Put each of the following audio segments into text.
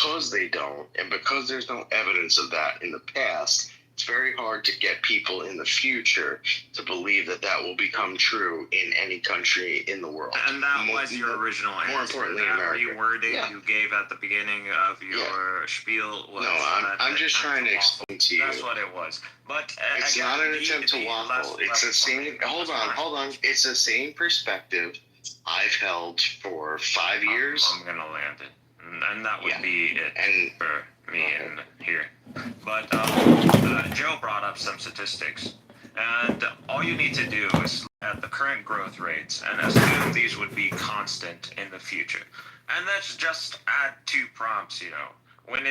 because they don't, and because there's no evidence of that in the past, it's very hard to get people in the future to believe that that will become true in any country in the world. And that was your original answer. More importantly, in America. That rewording you gave at the beginning of your spiel was... No, I'm just trying to explain to you. That's what it was. But it's again, not an attempt to waffle. It's the same... Hold on. It's the same perspective I've held for 5 years. I'm going to land it. And that would be it for me in here. But Joe brought up some statistics. And all you need to do is look at the current growth rates and assume these would be constant in the future. And let's just add 2 prompts, when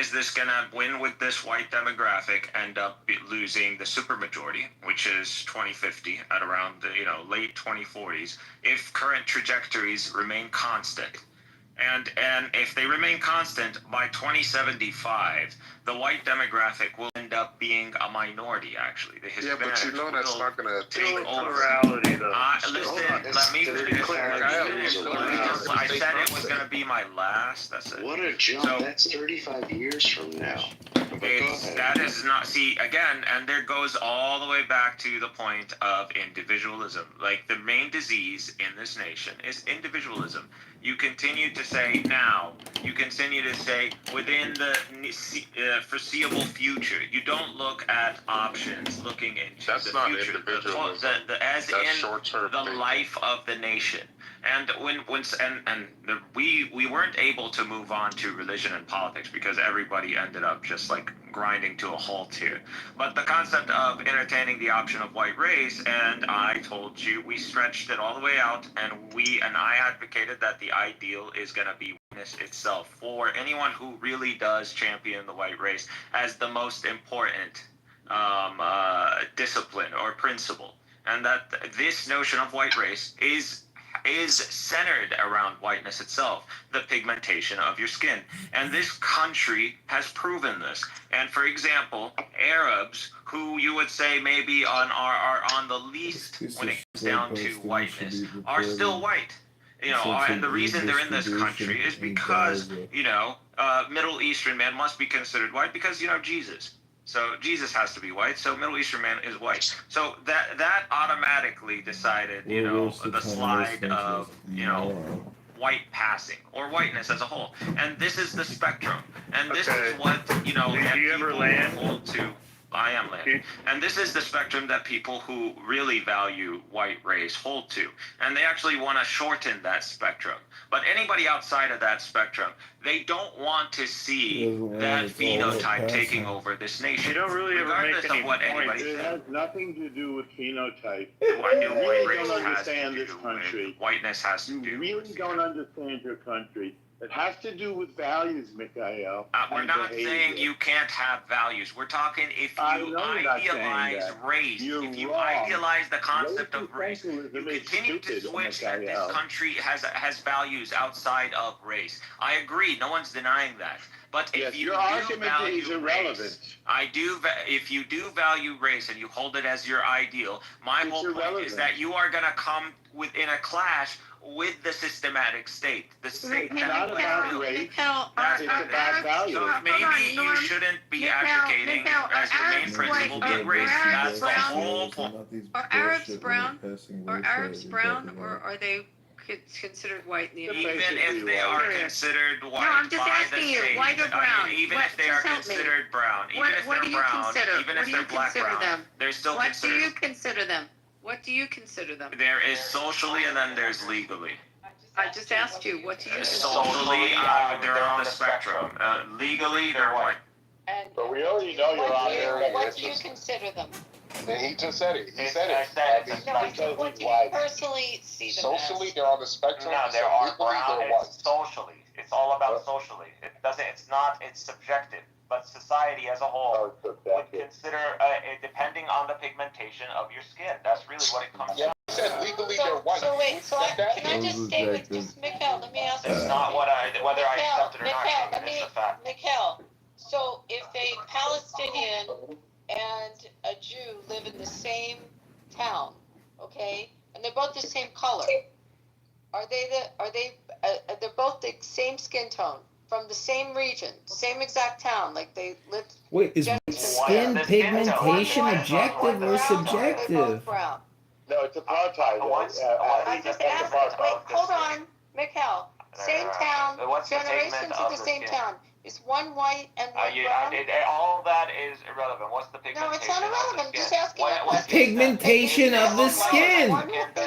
would this white demographic end up losing the supermajority, which is 2050 at around the late 2040s, if current trajectories remain constant. And if they remain constant, by 2075, the white demographic will end up being a minority, actually. The Hispanics but that's not going to take over. Plurality, though. Let me finish. I said it was going to be my last. That's it. What a jump. So, that's 35 years from now. That is not... See, again, and there goes all the way back to the point of individualism. Like, the main disease in this nation is individualism. You continue to say now, you continue to say within the foreseeable future. You don't look at options looking into the future. As in the life of the nation. And we weren't able to move on to religion and politics because everybody ended up just like grinding to a halt here. But the concept of entertaining the option of white race, and I told you we stretched it all the way out, and I advocated that the ideal is going to be whiteness itself for anyone who really does champion the white race as the most important discipline or principle, and that this notion of white race is centered around whiteness itself, the pigmentation of your skin. And this country has proven this. And for example, Arabs, who you would say maybe are on the least when it comes down to whiteness, are still white. And the reason they're in this country is because, Middle Eastern man must be considered white because, Jesus. So Jesus has to be white, so Middle Eastern man is white. So that automatically decided, the slide of, white passing, or whiteness as a whole. And this is the spectrum. And this is what, Do you ever land? Hold to. I am landing. And this is the spectrum that people who really value white race hold to. And they actually want to shorten that spectrum. But anybody outside of that spectrum, they don't want to see that phenotype taking over this nation. You don't really ever make any what anybody It has nothing to do with phenotype. I knew You white really race don't has understand to this do country. with whiteness has to do You really with don't understand your country. It has to do with values, Mikhail. we're not saying you can't have values. We're talking if you idealize race, if you idealize the concept of race, you continue to switch that this country has values outside of race. I agree. No one's denying that. But if you your argument value is irrelevant. Race, if you do value race and you hold it as your ideal, my whole point is that you are going to come within a clash with the systematic state. The state it's not about race. It's about values. So maybe you shouldn't be advocating as the main principle be race. That's the whole point. Are Arabs brown? Or are they considered white in the Even if they are considered white, no, I'm just asking you, white or brown? Even if they are considered brown, even if they're brown, even if they're black brown, they're still considered. What do you consider them? What do you consider them? There is socially and then there's legally. I just asked you, what do you consider? Socially, they're on the spectrum. Legally, they're white. But we already know you're on there. What do you consider them? He just said it. He said it. What do you personally see them Socially, they're on the spectrum. No, there are brown. It's socially. It's all about socially. It's subjective. But society as a whole would consider, depending on the pigmentation of your skin. That's really what it comes down to. He said legally they're white. So wait, can I just stay with just Mikhail? Let me ask you. It's not whether I accept it or not. It's a fact. Mikhail, so if a Palestinian and a Jew live in the same town, okay, and they're both the same color, they're both the same skin tone from the same region, same exact town, like they live. Wait, is skin The skin tone. pigmentation One objective or brown, or they subjective? both brown. No, it's apartheid. I just asked, wait, hold on, Mikhail. Same town, What's the generations pigment of of the the same skin? town. Is one white and one Yeah, brown? all that is irrelevant. What's the pigmentation? No, it's not irrelevant. Of the Just skin? asking a What question. Pigmentation of the skin.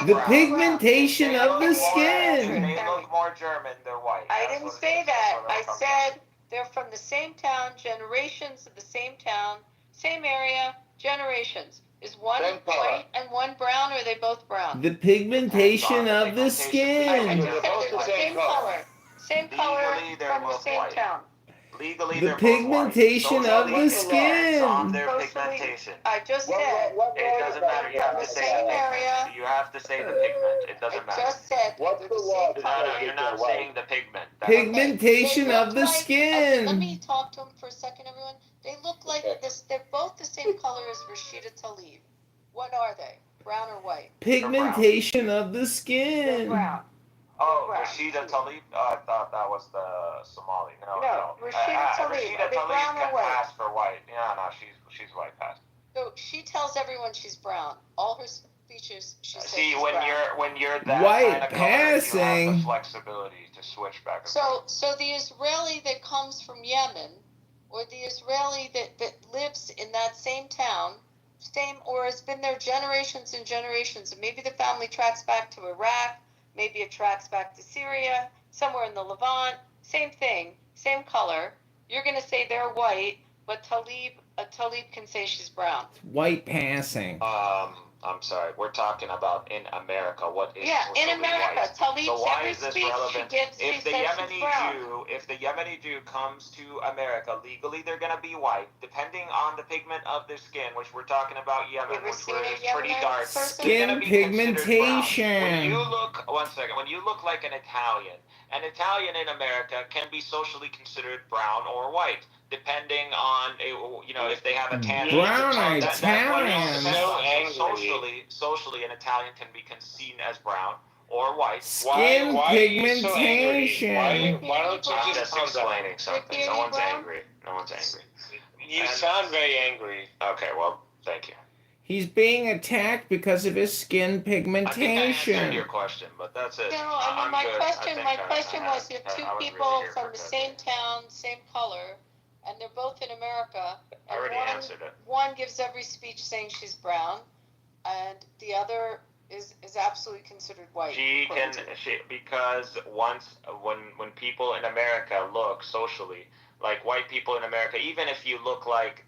The pigmentation of the If skin. they look more German, they're white. I That's didn't what it say is. that. That's I what I'm said they're from the same town, generations of the same town, same area, generations. Is one Same color. white and one brown, or are they both brown? The pigmentation of the I skin. just said they're the same color. Same color Legally, they're from the both same white. town. Legally, The they're both white. pigmentation of the Socially, it's on skin. their Socially, pigmentation. I just said, It doesn't matter. You have to say Same the area. pigment. You have to say the pigment. It I doesn't matter. just said, What's they're the the law? same No, color. no, you're not saying the pigment. That's Pigmentation They look of the like- okay, let me skin. talk to them for a second, everyone. They look like this. They're both the same color as Rashida Tlaib. What are they? Brown or white? Pigmentation of the They're skin. brown. Oh, Brown. Rashida Tlaib? I thought that was the Somali. No, Rashida Tlaib. Rashida Are they Tlaib brown or can white? pass for white. Yeah, no, she's white pass. So she tells everyone she's brown. All her speeches, she says See, she's when brown. you're that White kind of color, you have passing. the flexibility to switch back and forth. So the Israeli that comes from Yemen, or the Israeli that lives in that same town, or has been there generations and generations, and maybe the family tracks back to Iraq, maybe it tracks back to Syria, somewhere in the Levant, same thing, same color. You're going to say they're white, but Tlaib can say she's brown. White passing. I'm sorry. We're talking about in America. What is Yeah, in socially America, white? Tlaib's So why every is this speech relevant? she gives, she If the says she's Yemeni brown. Jew comes to America legally, they're gonna be white, depending on the pigment of their skin, which we're talking about Yemen, You ever which seen a is pretty Yemeni dark. person? They're gonna Skin be considered brown. pigmentation. When you look, one second. When you look like an Italian in America can be socially considered brown or white, depending on if they have a tan. Brown Italian. Angry. Socially, an Italian can be seen as brown or white. Skin Why are you so angry? pigmentation. Why don't you I'm just just explaining something. No one's Brown? angry. No one's angry. You sound very angry. Okay, well, thank you. He's being attacked because of his skin I think I answered pigmentation. your question, but that's it. No, I'm my good. question I was, you have two I was people really here from for the good. same town, same color, and they're both in America. I And already answered it. one gives every speech saying she's brown, and the other is absolutely considered white. Because when people in America look socially like white people in America, even if you look like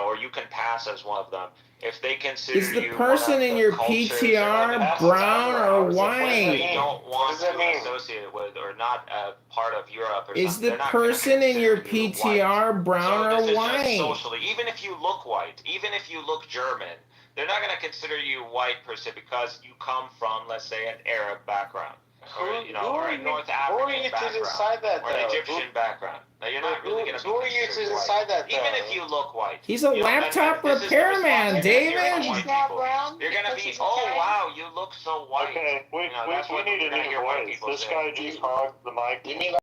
or you can pass as one of them, if they consider Is the you person one of in the your cultures PTR or brown or you white? don't want What does that to mean? associate with or not a part of Europe or Is something, the they're not gonna person in your consider you white. PTR brown So this or is just white? socially, even if you look white, even if you look German, they're not going to consider you white per se because you come from, let's say, an Arab background, or or a North African background, or an Egyptian background. Now you're not really going to be considered white, even if you look white. He's a laptop repairman, David. He's not brown. You're going to because be, he's oh Italian? wow, you look so white. Okay, we that's what need we're a gonna new hear white voice. people This say. guy just hogged the mic. You mean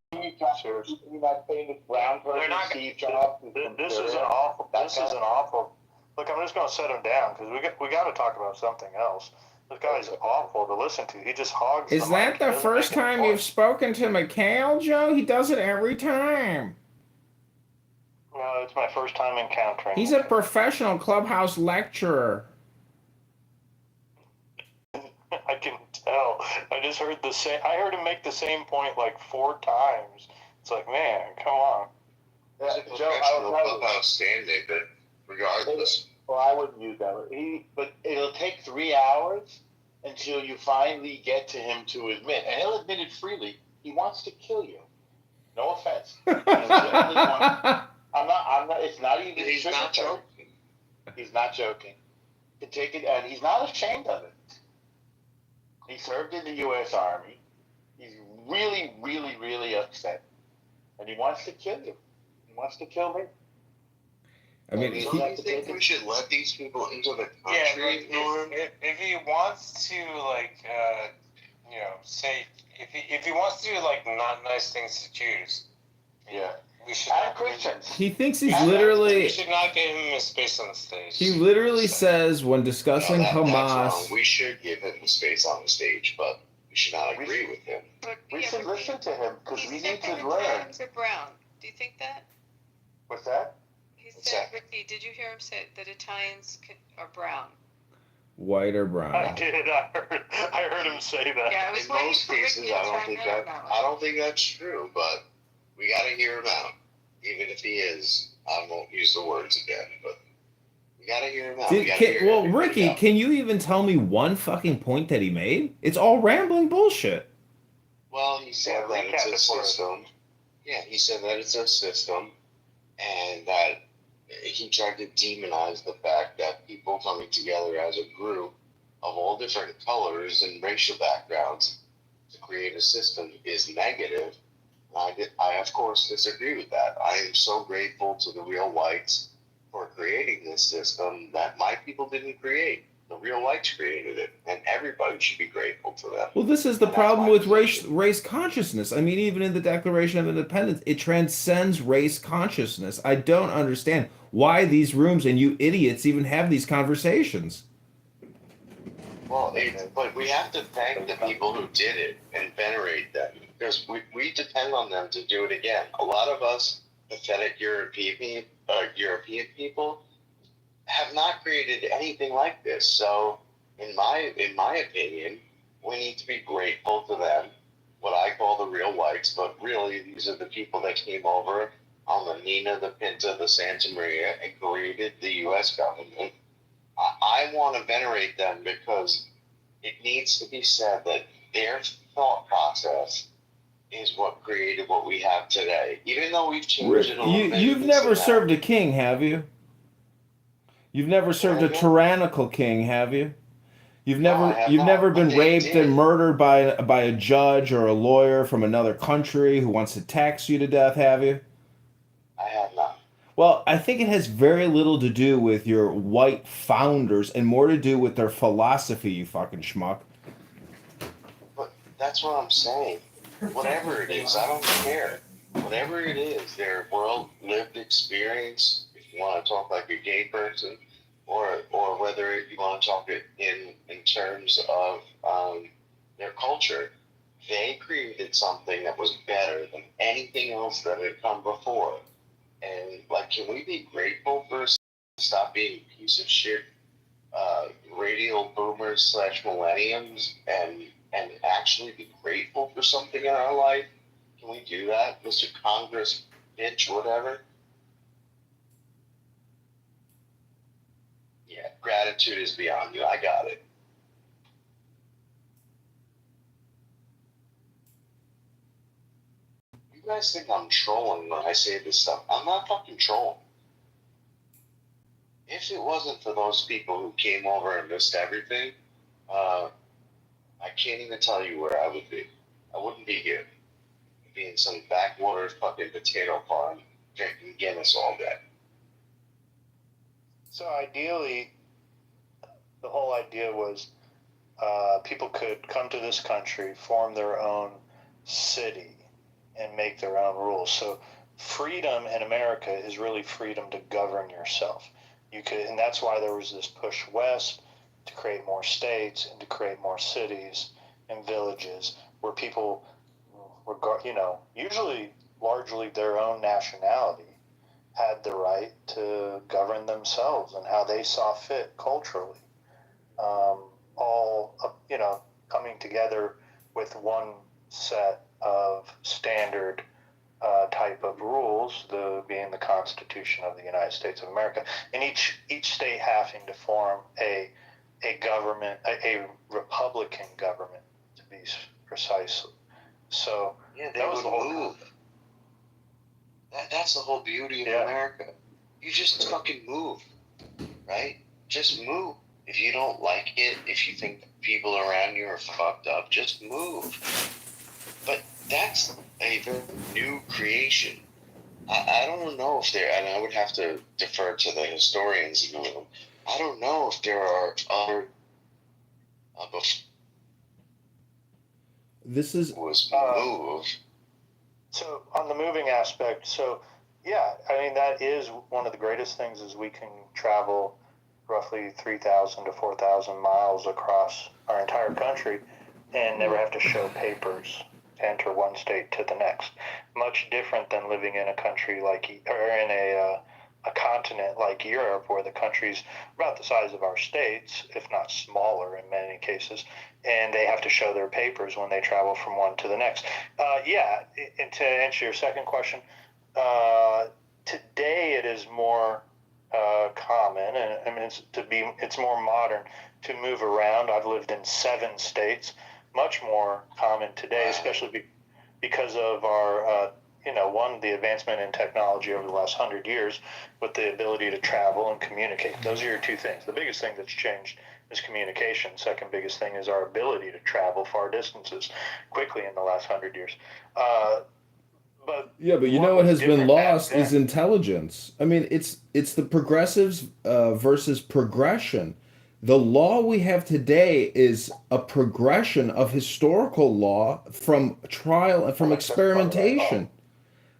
seriously? You mean like saying this brown They're person, not- Steve Jobs? This is an awful. This is an awful. Look, I'm just going to set him down because we got to talk about something else. This guy's awful to listen to. He just hogs. Is the that mic. the He doesn't first make any time you've points. spoken to Mikhail, Joe? He does it every time. No, it's my first time encountering. He's a professional clubhouse lecturer. I can tell. I just heard the same. I heard him make the same point like 4 times. It's like, man, come on. Joe, I will tell you. standing, but regardless. Well, I wouldn't use that word. But it'll take 3 hours until you finally get to him to admit, and he'll admit it freely, he wants to kill you. No offense. I'm not, it's not even. He's not joking. He's not joking. To take it, and he's not ashamed of it. He served in the U.S. Army. He's really, really, really upset. And he wants to kill you. He wants to kill me. I mean, Do you think we should let these people into the country, Norm? If he wants to, say, if he wants to do, not nice things to Jews, Yeah. We should And not, Christians. He thinks he's And we literally. should not give him a space on the stage. He literally says when No, discussing that's wrong. Hamas. We should give him space on the stage, but we should not agree with him. But, We yeah, should but listen to him because he we said need that to learn. Italians are brown. Do you think that? What's that? He What's said, that? Ricky, did you hear him say that Italians are brown? White or I brown? did. I heard him say that. Yeah, I was In waiting most for Ricky cases, to I don't chime think in that on that one. I don't think that's true, but we got to hear him out. Even if he is, I won't use the words again, but we got to hear him out. We gotta hear Well, everybody Ricky, out. can you even tell me one fucking point that he made? It's all rambling bullshit. Well, he said Yeah, that recap it's it a for us. system. Yeah, he said that it's a system, and that he tried to demonize the fact that people coming together as a group of all different colors and racial backgrounds to create a system is negative. I of course disagree with that. I am so grateful to the real whites for creating this system that my people didn't create. The real whites created it, and everybody should be grateful to them. Well, this is the And that's problem my with position. race consciousness. I mean, even in the Declaration of Independence, it transcends race consciousness. I don't understand why these rooms and you idiots even have these conversations. Well, but we have to thank the people who did it and venerate them because we depend on them to do it again. A lot of us pathetic European people have not created anything like this. So, in my opinion, we need to be grateful to them, what I call the real whites, but really these are the people that came over on the Nina, the Pinta, the Santa Maria, and created the U.S. government. I want to venerate them because it needs to be said that their thought process is what created what we have today. Even though we've changed it a little bit. You've never served a king, have you? You've never served a tyrannical king, have you? You've never been raped and murdered by a judge or a lawyer from another country who wants to tax you to death, have you? I have not. Well, I think it has very little to do with your white founders and more to do with their philosophy, you fucking schmuck. But that's what I'm saying. Whatever it is, I don't care. Whatever it is, their world lived experience, if you want to talk like a gay person, or whether you want to talk it in terms of their culture, they created something that was better than anything else that had come before. And like, can we be grateful for stop being a piece of shit radial boomers / millenniums and actually be grateful for something in our life? Can we do that, Mr. Congress, bitch, whatever? Yeah, gratitude is beyond you. I got it. You guys think I'm trolling when I say this stuff. I'm not fucking trolling. If it wasn't for those people who came over and missed everything, I can't even tell you where I would be. I wouldn't be here. I'd be in some backwater fucking potato farm drinking Guinness all day. So ideally, the whole idea was people could come to this country, form their own city, and make their own rules. So freedom in America is really freedom to govern yourself. You could, and that's why there was this push west to create more states and to create more cities and villages where people, usually largely their own nationality, had the right to govern themselves and how they saw fit culturally. Coming together with one set of standard type of rules, being the Constitution of the United States of America, and each state having to form a government, a Republican government, to be precise. So yeah, they would move. That's the whole beauty of America. You just fucking move, right? Just move. If you don't like it, if you think people around you are fucked up, just move. But that's a very new creation. I don't know if there, and I would have to defer to the historians in the room. I don't know if there are other. This is was move So on the moving aspect, so yeah, I mean that is one of the greatest things is we can travel roughly 3,000 to 4,000 miles across our entire country and never have to show papers to enter one state to the next. Much different than living in a country like, or in a continent like Europe, where the country's about the size of our states, if not smaller in many cases, and they have to show their papers when they travel from one to the next. And to answer your second question, today it is more common, and I mean it's more modern to move around. I've lived in 7 states, much more common today, especially because of our the advancement in technology over the last 100 years, with the ability to travel and communicate. Those are your 2 things. The biggest thing that's changed is communication. Second biggest thing is our ability to travel far distances quickly in the last 100 years. But you know what has been lost is intelligence. I mean, it's the progressives versus progression. The law we have today is a progression of historical law from trial and from experimentation.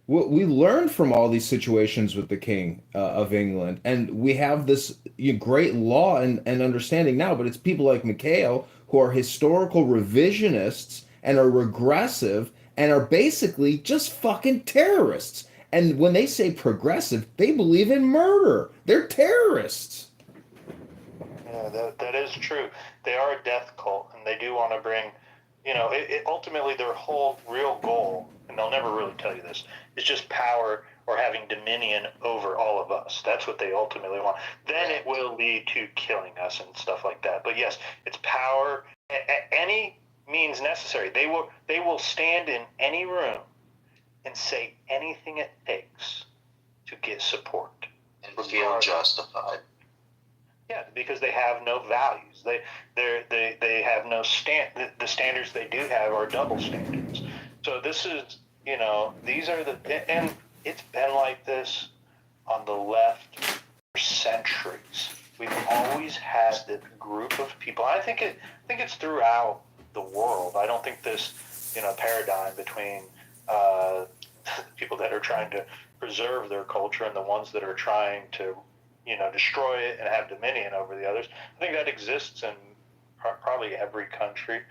We learned from all these situations with the King of England, and we have this great law and understanding now, but it's people like Mikhail who are historical revisionists and are regressive and are basically just fucking terrorists. And when they say progressive, they believe in murder. They're terrorists. Yeah, that is true. They are a death cult, and they do want to bring, ultimately their whole real goal, and they'll never really tell you this, is just power or having dominion over all of us. That's what they ultimately want. Then it will lead to killing us and stuff like that. But yes, it's power at any means necessary. They will stand in any room and say anything it takes to get support. And feel justified. Yeah, because they have no values. They have no the standards they do have are double standards. So this is, these are and it's been like this on the left for centuries. We've always had this group of people. I think it's throughout the world. I don't think this, paradigm between people that are trying to preserve their culture and the ones that are trying to destroy it and have dominion over the others. I think that exists in probably every country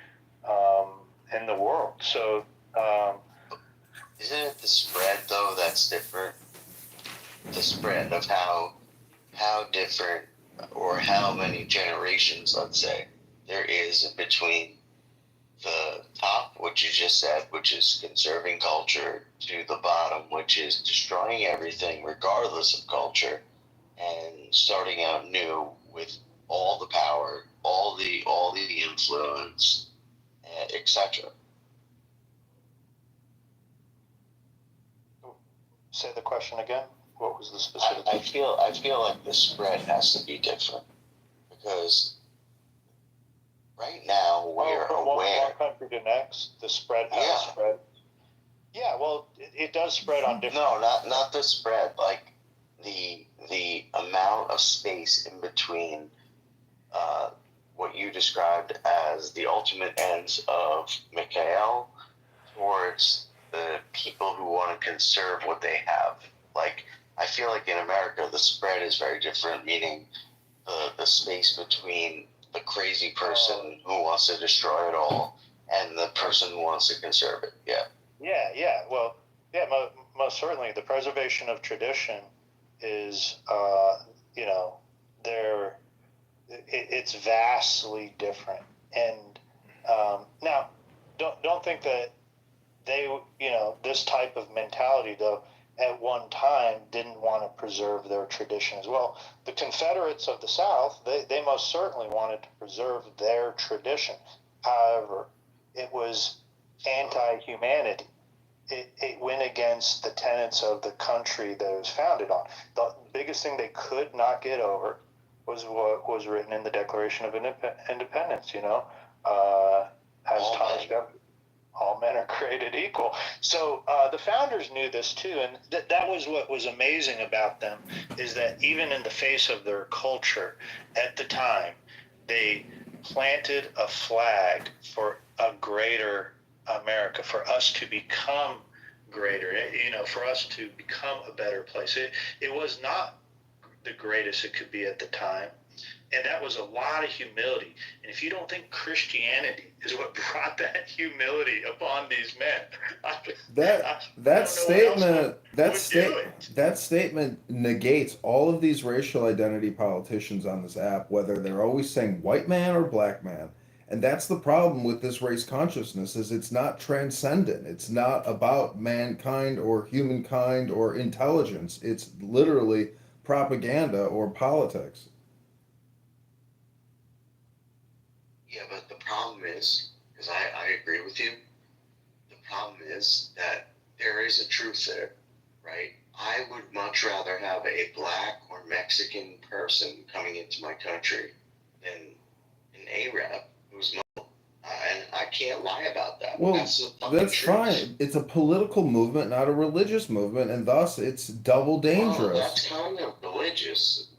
in the world. So, isn't it the spread though that's different? The spread of how different or how many generations, let's say, there is in between the top, which you just said, which is conserving culture, to the bottom, which is destroying everything regardless of culture, and starting out new with all the power, all the influence, etc. Say the question again. What was the specific? I feel like the spread has to be different, because right now we're aware. One country to next, the spread has spread. Yeah, well, it does spread on different. No, not the spread. Like the amount of space in between what you described as the ultimate ends of Mikhail towards the people who want to conserve what they have. Like, I feel like in America the spread is very different, meaning the space between the crazy person who wants to destroy it all and the person who wants to conserve it. Yeah. Well, most certainly the preservation of tradition is, it's vastly different. And now, don't think that they, this type of mentality, though, at one time didn't want to preserve their tradition as well. The Confederates of the South, they most certainly wanted to preserve their tradition. However, it was anti-humanity. It went against the tenets of the country that it was founded on. The biggest thing they could not get over was what was written in the Declaration of Independence, as Thomas Jefferson. All men are created equal. So the founders knew this too, and that was what was amazing about them, is that even in the face of their culture at the time, they planted a flag for a greater America, for us to become greater, for us to become a better place. It was not the greatest it could be at the time. And that was a lot of humility. And if you don't think Christianity is what brought that humility upon these men, that statement negates all of these racial identity politicians on this app, whether they're always saying white man or black man. And that's the problem with this race consciousness, is it's not transcendent. It's not about mankind or humankind or intelligence. It's literally propaganda or politics. Yeah, but the problem is, because I agree with you, the problem is that there is a truth there, right? I would much rather have a black or Mexican person coming into my country than an Arab who's Muslim. And I can't lie about that. Well, that's truth. fine. It's a political movement, not a religious movement, and thus it's double dangerous. Well, that's kind of religious,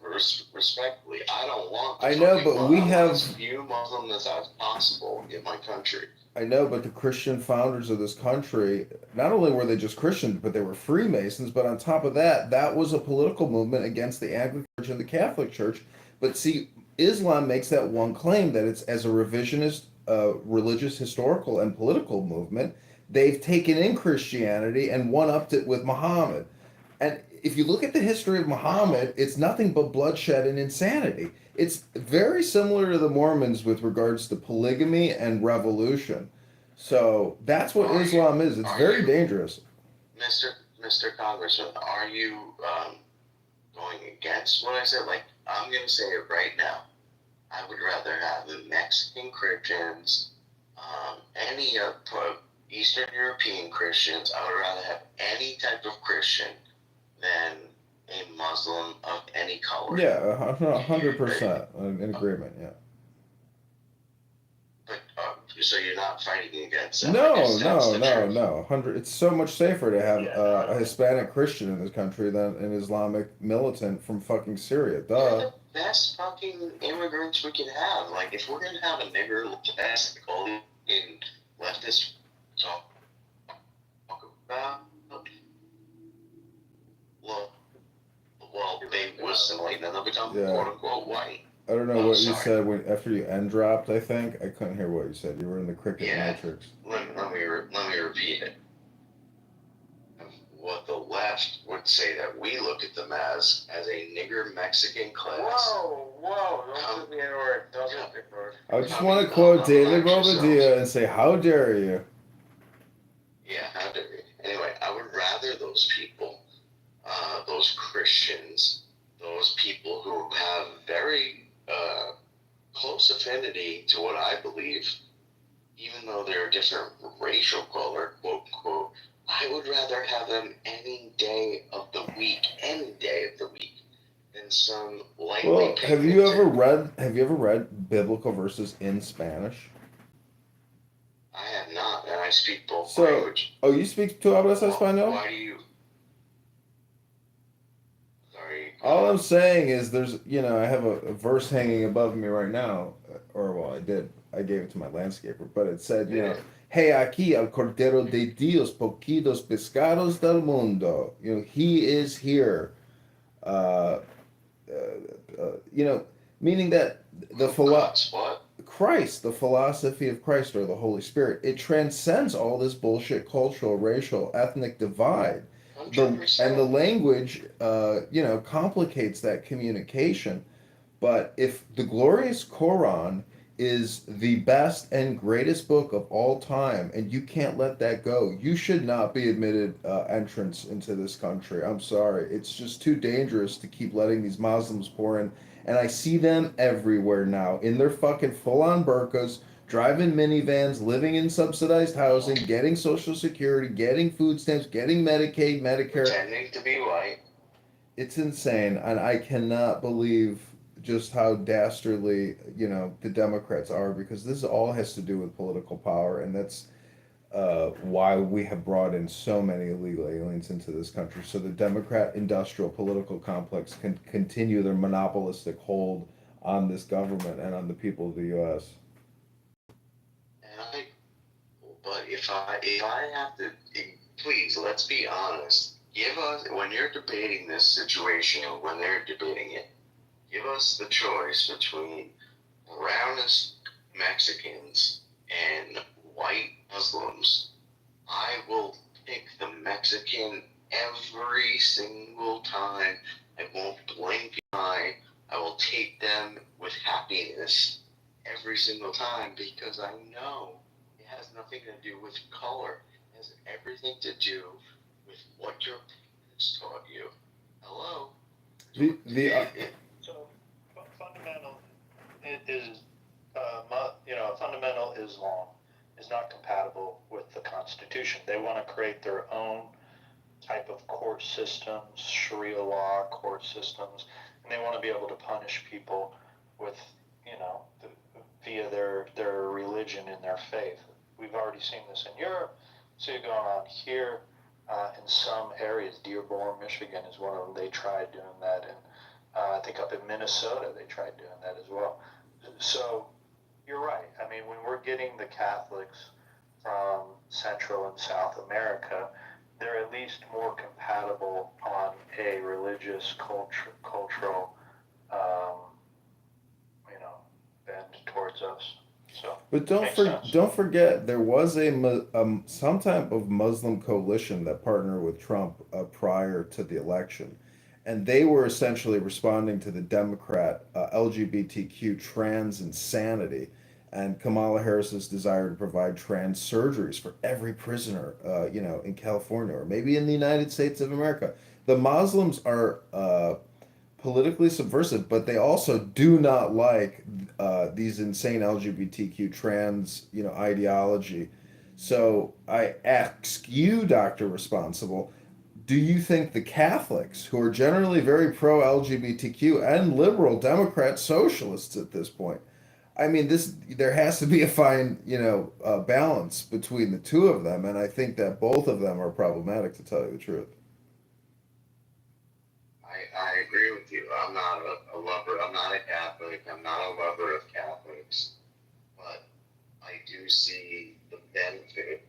respectfully. I don't want. I know, but we have as few Muslims as possible in my country. I know, but the Christian founders of this country, not only were they just Christians, but they were Freemasons. But on top of that, that was a political movement against the Anglican Church and the Catholic Church. But see, Islam makes that one claim, that it's as a revisionist religious, historical, and political movement. They've taken in Christianity and one-upped it with Muhammad. And if you look at the history of Muhammad, it's nothing but bloodshed and insanity. It's very similar to the Mormons with regards to polygamy and revolution. So that's what Islam is. It's very dangerous. Mr. Congressman, are you going against what I said? Like, I'm going to say it right now. I would rather have the Mexican Christians, any Eastern European Christians. I would rather have any type of Christian than a Muslim of any color. Yeah, 100% in agreement. Yeah. But so you're not fighting against that? No. It's so much safer to have a Hispanic Christian in this country than an Islamic militant from fucking Syria. Duh. They're the best fucking immigrants we can have. Like, if we're gonna have a nigger class, like all in leftists talk about, well, they would assimilate and then they'll become quote unquote white. I don't know what you said after you end dropped. I think I couldn't hear what you said. You were in the cricket matrix. Let me repeat it. What the left would say that we look at them as a nigger Mexican class. Whoa! Don't be ignored. Don't be ignored. I just want to quote David Bobadilla and say, "How dare you?" Yeah, how dare you? Anyway, I would rather those people, those Christians, those people who have very close affinity to what I believe, even though they're a different racial color, quote unquote, I would rather have them any day of the week, than some lightly. Well, have you ever read biblical verses in Spanish? I have not, and I speak both languages. Oh, you speak tu hablas español? Why do you? Sorry. All I'm saying is I have a verse hanging above me right now, I gave it to my landscaper, but it said, He aquí al Cordero de Dios, poquitos pescados del mundo. He is here. Meaning that Christ, the philosophy of Christ, or the Holy Spirit, it transcends all this bullshit cultural, racial, ethnic divide. And the language, complicates that communication. But if the glorious Quran is the best and greatest book of all time, and you can't let that go, you should not be admitted entrance into this country. I'm sorry. It's just too dangerous to keep letting these Muslims pour in. And I see them everywhere now, in their fucking full-on burqas, driving minivans, living in subsidized housing, getting Social Security, getting food stamps, getting Medicaid, Medicare. Pretending to be white. It's insane, and I cannot believe just how dastardly, the Democrats are, because this all has to do with political power, and that's why we have brought in so many illegal aliens into this country, so the Democrat industrial political complex can continue their monopolistic hold on this government and on the people of the U.S. But if I have to please, let's be honest. Give us, when you're debating this situation, or when they're debating it, give us the choice between brownest Mexicans and white Muslims. I will pick the Mexican every single time. I won't blink an eye. I will take them with happiness every single time because I know it has nothing to do with color. It has everything to do with what your parents taught you. Hello? So fundamental is, fundamental Islam is not compatible with the Constitution. They want to create their own type of court systems, Sharia law court systems, and they want to be able to punish people with, via their religion and their faith. We've already seen this in Europe. See it going on here in some areas. Dearborn, Michigan is one of them. They tried doing that, and I think up in Minnesota they tried doing that as well. So you're right. I mean, when we're getting the Catholics from Central and South America, they're at least more compatible on a religious, cultural, bend towards us. So, but don't forget, there was some type of Muslim coalition that partnered with Trump prior to the election, and they were essentially responding to the Democrat LGBTQ trans insanity and Kamala Harris's desire to provide trans surgeries for every prisoner, in California or maybe in the United States of America. The Muslims are politically subversive, but they also do not like these insane LGBTQ trans, ideology. So I ask you, Dr. Responsible, do you think the Catholics, who are generally very pro LGBTQ and liberal Democrat socialists at this point, I mean, there has to be a fine, balance between the two of them, and I think that both of them are problematic, to tell you the truth. I agree with you. I'm not a lover. I'm not a Catholic. I'm not a lover of Catholics. But I do see the benefit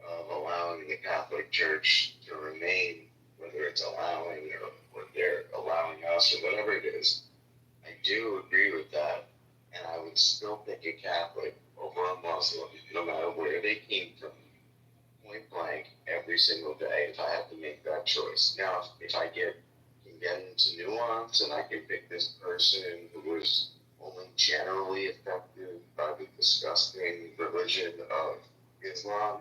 of allowing the Catholic Church to remain, whether it's allowing or they're allowing us or whatever it is. I do agree with that. And I would still pick a Catholic over a Muslim, no matter where they came from, point blank, every single day, if I have to make that choice. Now, if I can get into nuance and I can pick this person who was only generally affected by the disgusting religion of Islam,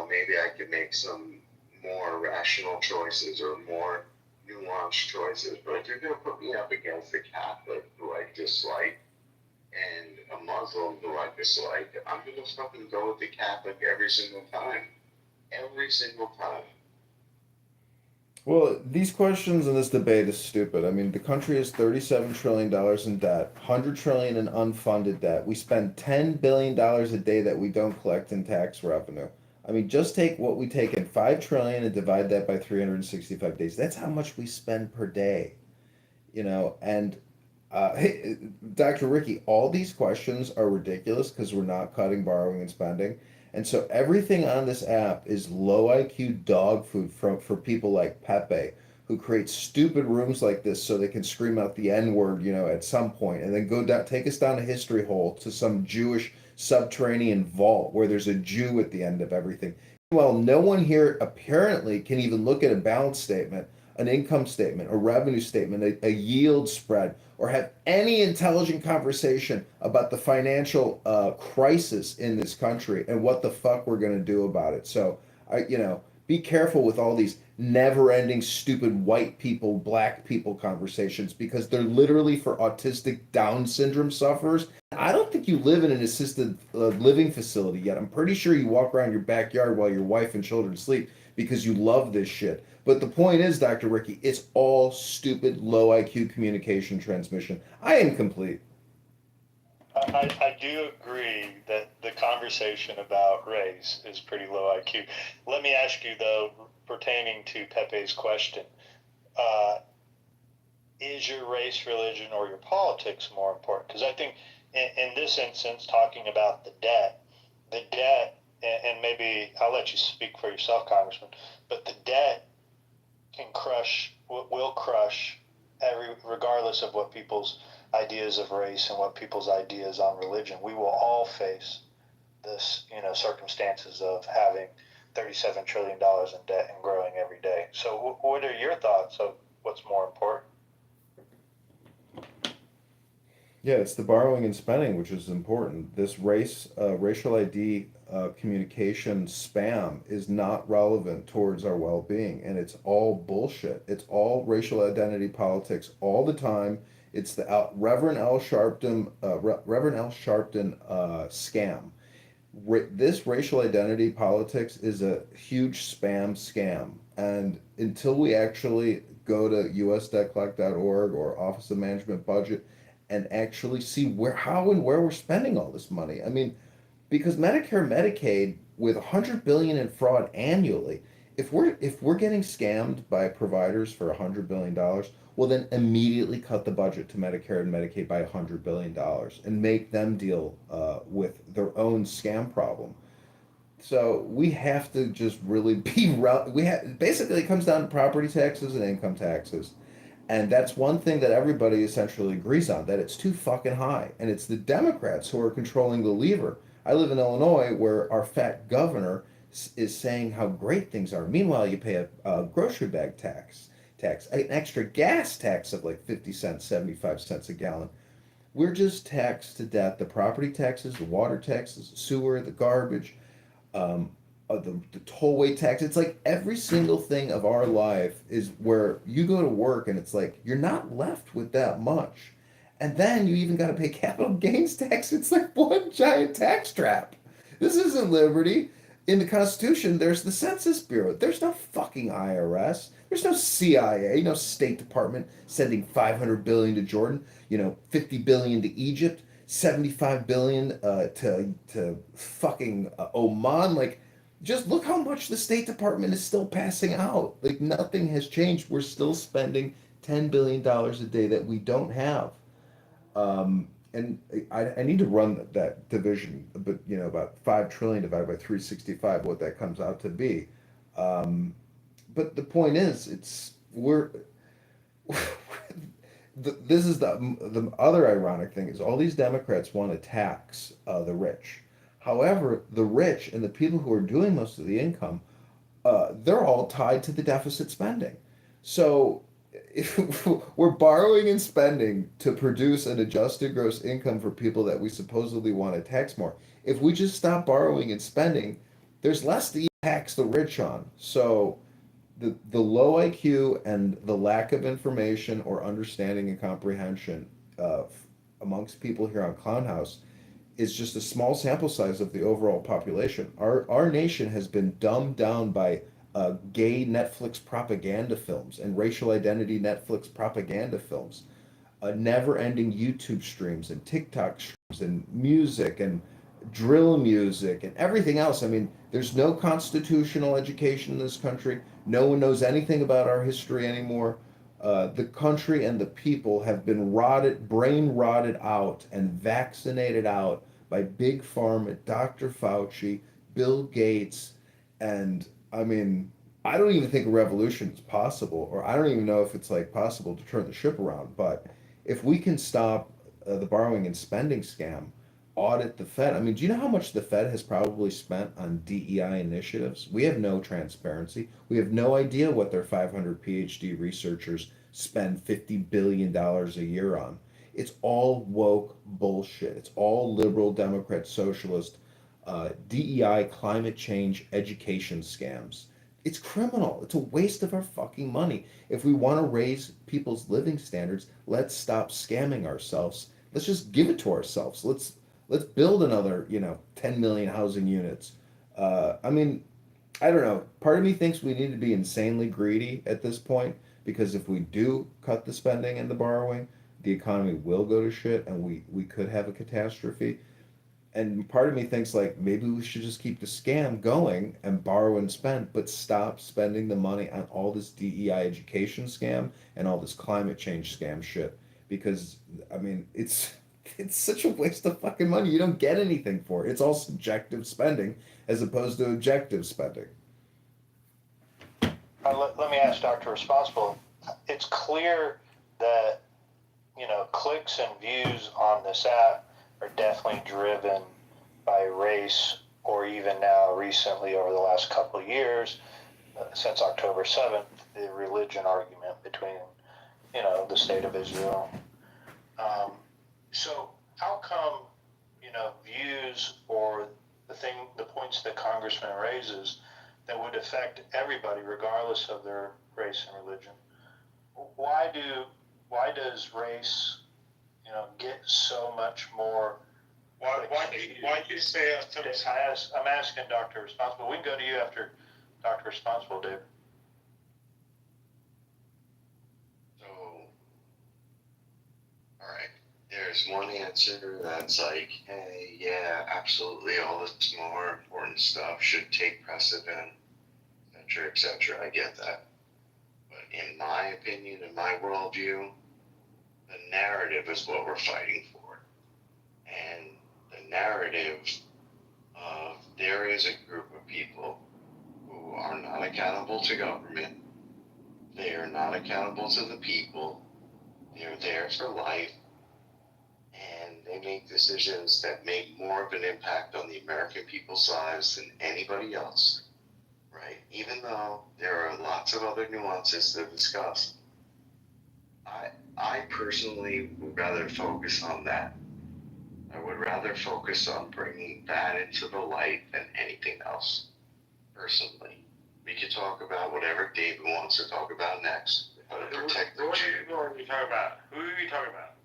maybe I could make some more rational choices or more nuanced choices. But if you're going to put me up against a Catholic who I dislike and a Muslim who I dislike, I'm going to fucking go with the Catholic every single time. Every single time. Well, these questions and this debate is stupid. I mean, the country has $37 trillion in debt, $100 trillion in unfunded debt. We spend $10 billion a day that we don't collect in tax revenue. I mean, just take what we take in $5 trillion and divide that by 365 days. That's how much we spend per day. And hey, Dr. Ricky, all these questions are ridiculous because we're not cutting borrowing and spending. And so everything on this app is low IQ dog food for people like Pepe, who create stupid rooms like this so they can scream out the N word, at some point, and then go down, take us down a history hole to some Jewish subterranean vault where there's a Jew at the end of everything. Well, no one here apparently can even look at a balance statement, an income statement, a revenue statement, a yield spread, or have any intelligent conversation about the financial crisis in this country and what the fuck we're going to do about it. So, be careful with all these never-ending stupid white people, black people conversations because they're literally for autistic Down syndrome sufferers. I don't think you live in an assisted living facility yet. I'm pretty sure you walk around your backyard while your wife and children sleep because you love this shit. But the point is, Dr. Ricky, it's all stupid, low IQ communication transmission. I am complete. I do agree that the conversation about race is pretty low IQ. Let me ask you, though, pertaining to Pepe's question, is your race, religion, or your politics more important? Because I think in this instance, talking about the debt and maybe I'll let you speak for yourself, Congressman, but the debt will crush regardless of what people's ideas of race and what people's ideas on religion. We will all face this, circumstances of having $37 trillion in debt and growing every day. So what are your thoughts of what's more important? Yeah, it's the borrowing and spending which is important. This racial ID communication spam is not relevant towards our well-being, and it's all bullshit. It's all racial identity politics all the time. It's the Reverend L. Sharpton, scam. This racial identity politics is a huge spam scam, and until we actually go to usdebtcollect.org or Office of Management Budget and actually see how and where we're spending all this money. I mean, because Medicare, Medicaid, with 100 billion in fraud annually, if we're getting scammed by providers for 100 billion dollars, well then immediately cut the budget to Medicare and Medicaid by 100 billion dollars and make them deal with their own scam problem. So we have to just really be basically it comes down to property taxes and income taxes. And that's one thing that everybody essentially agrees on, that it's too fucking high. And it's the Democrats who are controlling the lever. I live in Illinois where our fat governor is saying how great things are. Meanwhile, you pay a grocery bag tax, an extra gas tax of like 50 cents, 75 cents a gallon. We're just taxed to death. The property taxes, the water taxes, the sewer, the garbage, um, the tollway tax. It's like every single thing of our life is where you go to work and it's like you're not left with that much. And then you even got to pay capital gains tax. It's like one giant tax trap. This isn't liberty. In the Constitution, there's the Census Bureau. There's no fucking IRS. There's no CIA, no State Department sending 500 billion to Jordan, 50 billion to Egypt, 75 billion to fucking Oman. Like, just look how much the State Department is still passing out. Like, nothing has changed. We're still spending $10 billion a day that we don't have. And I need to run that division, but about 5 trillion divided by 365, what that comes out to be. But the point is, this is the other ironic thing is all these Democrats want to tax the rich. However, the rich and the people who are doing most of the income, they're all tied to the deficit spending. So if we're borrowing and spending to produce an adjusted gross income for people that we supposedly want to tax more. If we just stop borrowing and spending, there's less to tax the rich on. So the low IQ and the lack of information or understanding and comprehension amongst people here on Clown House is just a small sample size of the overall population. Our nation has been dumbed down by gay Netflix propaganda films and racial identity Netflix propaganda films, never-ending YouTube streams and TikTok streams and music and drill music and everything else. I mean, there's no constitutional education in this country. No one knows anything about our history anymore. The country and the people have been brain rotted out and vaccinated out by Big Pharma, Dr. Fauci, Bill Gates, and I mean, I don't even think a revolution is possible, or I don't even know if it's like possible to turn the ship around. But if we can stop the borrowing and spending scam, audit the Fed. I mean, do you know how much the Fed has probably spent on DEI initiatives? We have no transparency. We have no idea what their 500 PhD researchers spend $50 billion a year on. It's all woke bullshit. It's all liberal, Democrat, socialist, DEI, climate change, education scams. It's criminal. It's a waste of our fucking money. If we want to raise people's living standards, let's stop scamming ourselves. Let's just give it to ourselves. Let's build another, 10 million housing units. I mean, I don't know. Part of me thinks we need to be insanely greedy at this point because if we do cut the spending and the borrowing, the economy will go to shit and we could have a catastrophe. And part of me thinks like maybe we should just keep the scam going and borrow and spend, but stop spending the money on all this DEI education scam and all this climate change scam shit. Because I mean, it's it's such a waste of fucking money. You don't get anything for it. It's all subjective spending as opposed to objective spending. Let me ask Dr. Responsible. It's clear that, clicks and views on this app are definitely driven by race, or even now recently over the last couple of years, since October 7th, the religion argument between, the state of Israel. So how come, views or the points that Congressman raises that would affect everybody regardless of their race and religion, why does race, get so much more? Why do you say I'm asking Dr. Responsible. We can go to you after Dr. Responsible, David. So, all right. There's one answer that's like, hey, yeah, absolutely, all this more important stuff should take precedent, et cetera. I get that. But in my opinion, in my worldview, the narrative is what we're fighting for. And the narrative of there is a group of people who are not accountable to government. They are not accountable to the people. They're there for life. And they make decisions that make more of an impact on the American people's lives than anybody else, right? Even though there are lots of other nuances to discuss. I personally would rather focus on that. I would rather focus on bringing that into the light than anything else, personally. We could talk about whatever David wants to talk about next. How to protect the Jews. Who are you talking about? Who are you talking about?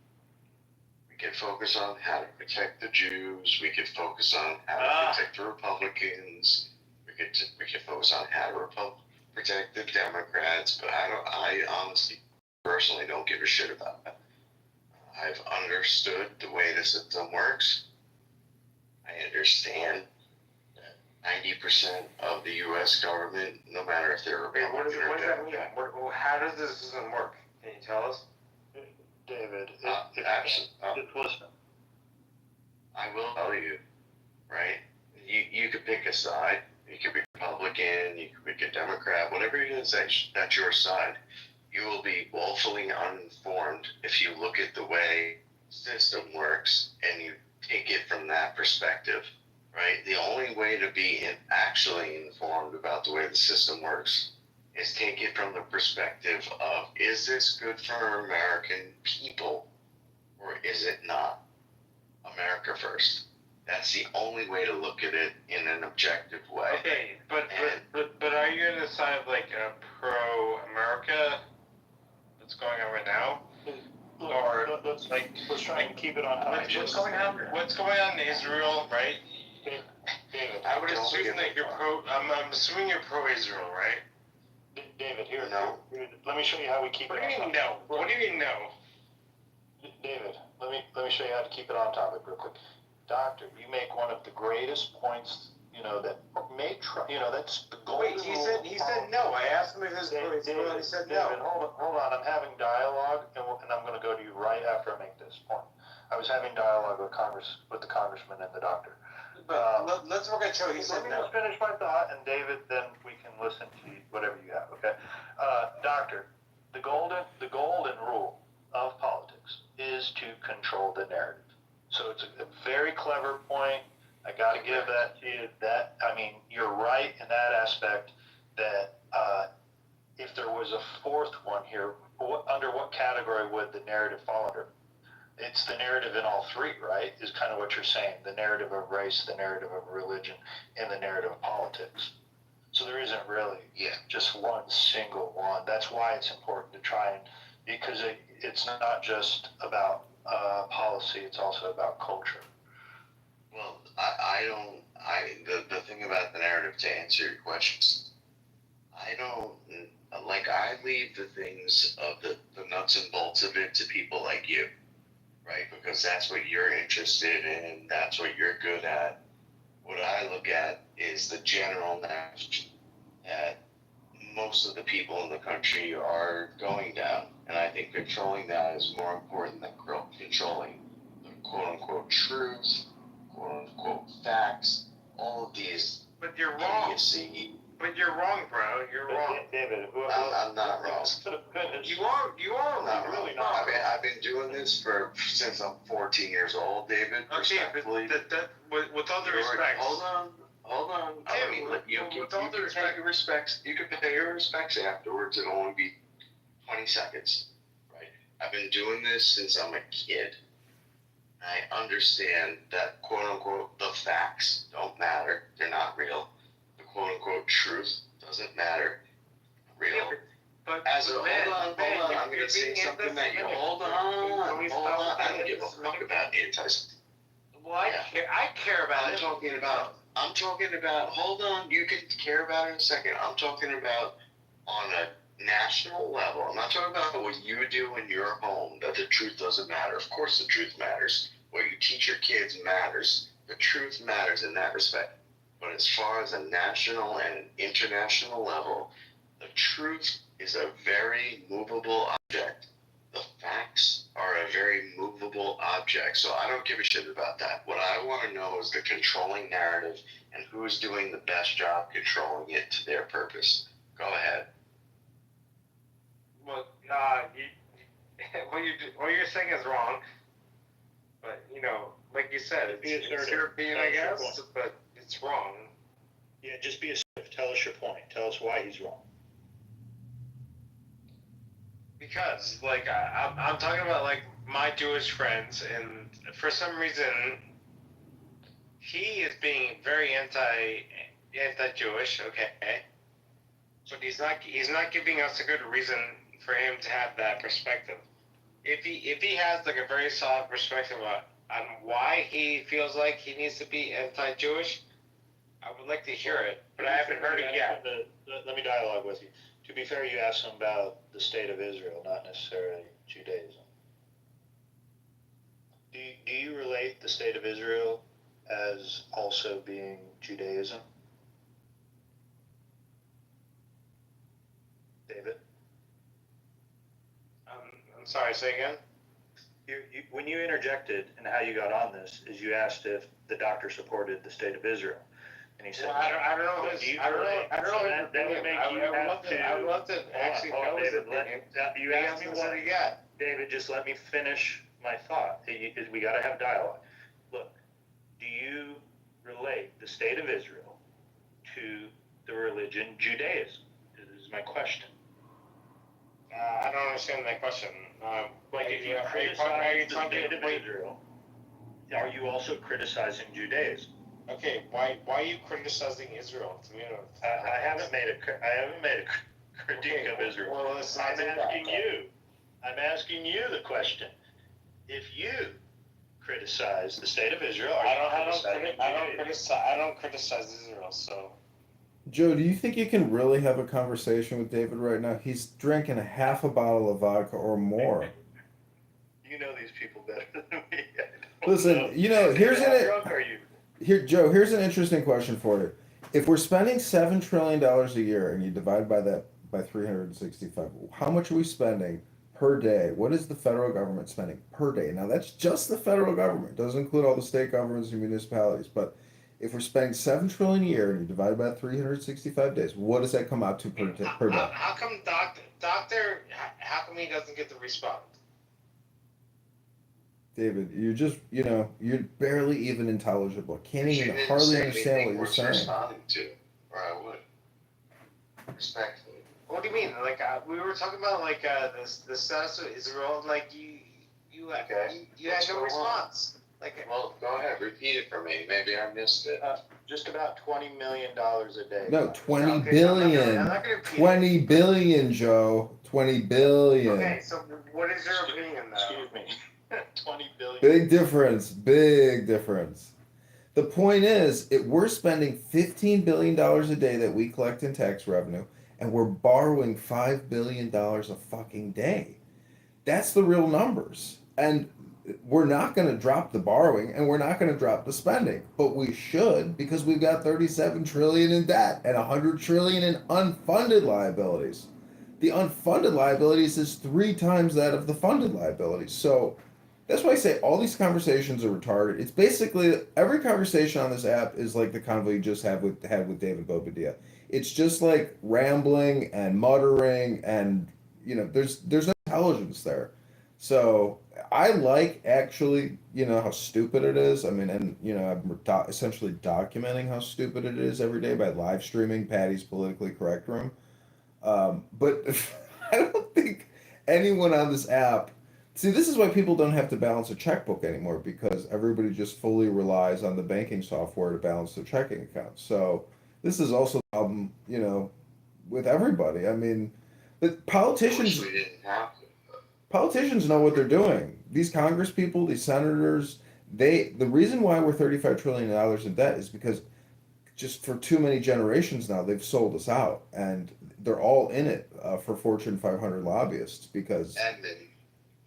We could focus on how to protect the Jews. We could focus on how to protect the Republicans. We could focus on how to protect the Democrats. But I honestly, personally, don't give a shit about that. I've understood the way the system works. I understand that 90% of the U.S. government, no matter if they're Republican what does that mean? How does this system work? Can you tell us? David, just listen. I will tell you, right? You could pick a side. You could be Republican. You could pick a Democrat. Whatever it is that's your side. You will be woefully uninformed if you look at the way the system works and you take it from that perspective, right? The only way to be actually informed about the way the system works is take it from the perspective of, is this good for American people or is it not? America first. That's the only way to look at it in an objective way. Okay, but are you on the side of like a pro-America that's going on right now? Or let's try and keep it on topic. What's going on in Israel, right? David, I would assume that you're pro. I'm assuming you're pro-Israel, right? David, here. No. Let me show you how we keep it on topic. What do you mean no? What do you mean no? David, let me show you how to keep it on topic real quick. Doctor, you make one of the greatest points, that that's the goal. Wait, he said no. I asked him if his pro-Israel, and he said no. David, hold on. I'm having dialogue, and I'm going to go to you right after I make this point. I was having dialogue with the congressman and the doctor. But let's look at Joe. He said let me no. just finish my thought, and David, then we can listen to whatever you have. Okay, doctor, the golden rule of politics is to control the narrative. So it's a very clever point. I got to give that to you. You're right in that aspect. That if there was a fourth one here, under what category would the narrative fall under? It's the narrative in all three, right? Is kind of what you're saying. The narrative of race, the narrative of religion, and the narrative of politics. So there isn't really just one single one. That's why it's important to try and, because it's not just about policy, it's also about culture. Well, the thing about the narrative, to answer your questions, I leave the things of the nuts and bolts of it to people like you, right? Because that's what you're interested in, that's what you're good at. What I look at is the general narrative that most of the people in the country are going down. And I think controlling that is more important than controlling the quote unquote truth, quote unquote facts, all of these But you're wrong. idiocy. But you're wrong, bro. You're wrong. David, I'm not wrong. You are. You are I'm not wrong. wrong. Really not. I've been doing this since I'm 14 years old, David. Okay, Respectfully. but with all due respect. Hold on. I mean, you can pay your respects afterwards. It'll only be 20 seconds, right? I've been doing this since I'm a kid. I understand that quote unquote the facts don't matter. They're not real. The quote unquote truth doesn't matter. Real. Yeah, but As a hold on, I'm gonna say something that you hold on. I don't give a fuck about anti-Semitism. Well, I care about it. I'm talking about, hold on, you can care about it in a second. I'm talking about on a national level. I'm not talking about what you do in your home, that the truth doesn't matter. Of course the truth matters. What you teach your kids matters. The truth matters in that respect. But as far as a national and international level, the truth is a very movable object. The facts are a very movable object. So I don't give a shit about that. What I want to know is the controlling narrative and who's doing the best job controlling it to their purpose. Go ahead. Well, what you're saying is wrong. But, like you said, it's your opinion, I guess, but it's wrong. Yeah, just be assertive. Tell us your point. Tell us why he's wrong. Because, I'm talking about, my Jewish friends, and for some reason, he is being very anti-Jewish, okay? But he's not giving us a good reason for him to have that perspective. If he has, a very solid perspective on why he feels like he needs to be anti-Jewish, I would like to hear it, but I haven't heard it yet. Let me dialogue with you. To be fair, you asked him about the state of Israel, not necessarily Judaism. Do you relate the state of Israel as also being Judaism? David? I'm sorry, say again? When you interjected and how you got on this is you asked if the doctor supported the state of Israel. And he said, well, I don't know. I would love to actually know his opinion. You asked me what he got. David, just let me finish my thought. We got to have dialogue. Look, do you relate the state of Israel to the religion Judaism? Is my question. I don't understand that question. If you criticize the state of Israel, are you also criticizing Judaism? Okay, why are you criticizing Israel? To me, I haven't made a critique of Israel. Well, I'm asking you the question. If you criticize the state of Israel, I don't criticize Israel. So, Joe, do you think you can really have a conversation with David right now? He's drinking a half a bottle of vodka or more. You know these people better than me. Listen, Joe, here's an interesting question for you. If we're spending $7 trillion a year and you divide by that by 365, how much are we spending per day? What is the federal government spending per day? Now that's just the federal government. It doesn't include all the state governments and municipalities. But if we're spending $7 trillion a year and you divide by 365 days, what does that come out to per day? How come doctor? How come he doesn't get the response? David, you're barely even intelligible. Can't even hardly understand what you're saying. Responding to, or I would. Respectfully. What do you mean? We were talking about the status of Israel. You had no response. Well, go ahead, repeat it for me. Maybe I missed it. Just about $20 million a day. No, 20 billion. I'm not gonna 20 billion, Joe. 20 billion. Okay, so what is your opinion, though? Excuse me. 20 billion. Big difference. Big difference. The point is, we're spending $15 billion a day that we collect in tax revenue, and we're borrowing $5 billion a fucking day. That's the real numbers. And we're not going to drop the borrowing, and we're not going to drop the spending. But we should, because we've got $37 trillion in debt and $100 trillion in unfunded liabilities. The unfunded liabilities is 3 times that of the funded liabilities. So That's why I say all these conversations are retarded. It's basically every conversation on this app is like the convo you just had with David Bobadilla. It's just like rambling and muttering, and there's no intelligence there. So I like actually how stupid it is. I mean, and I'm essentially documenting how stupid it is every day by live streaming Patty's politically correct room. But I don't think anyone on this app. See, this is why people don't have to balance a checkbook anymore because everybody just fully relies on the banking software to balance their checking accounts. So this is also a problem, with everybody. I mean, but I wish we didn't have to. politicians know what they're doing. These Congress people, these senators, the reason why we're $35 trillion in debt is because just for too many generations now, they've sold us out, and they're all in it for Fortune 500 lobbyists because. Edmund,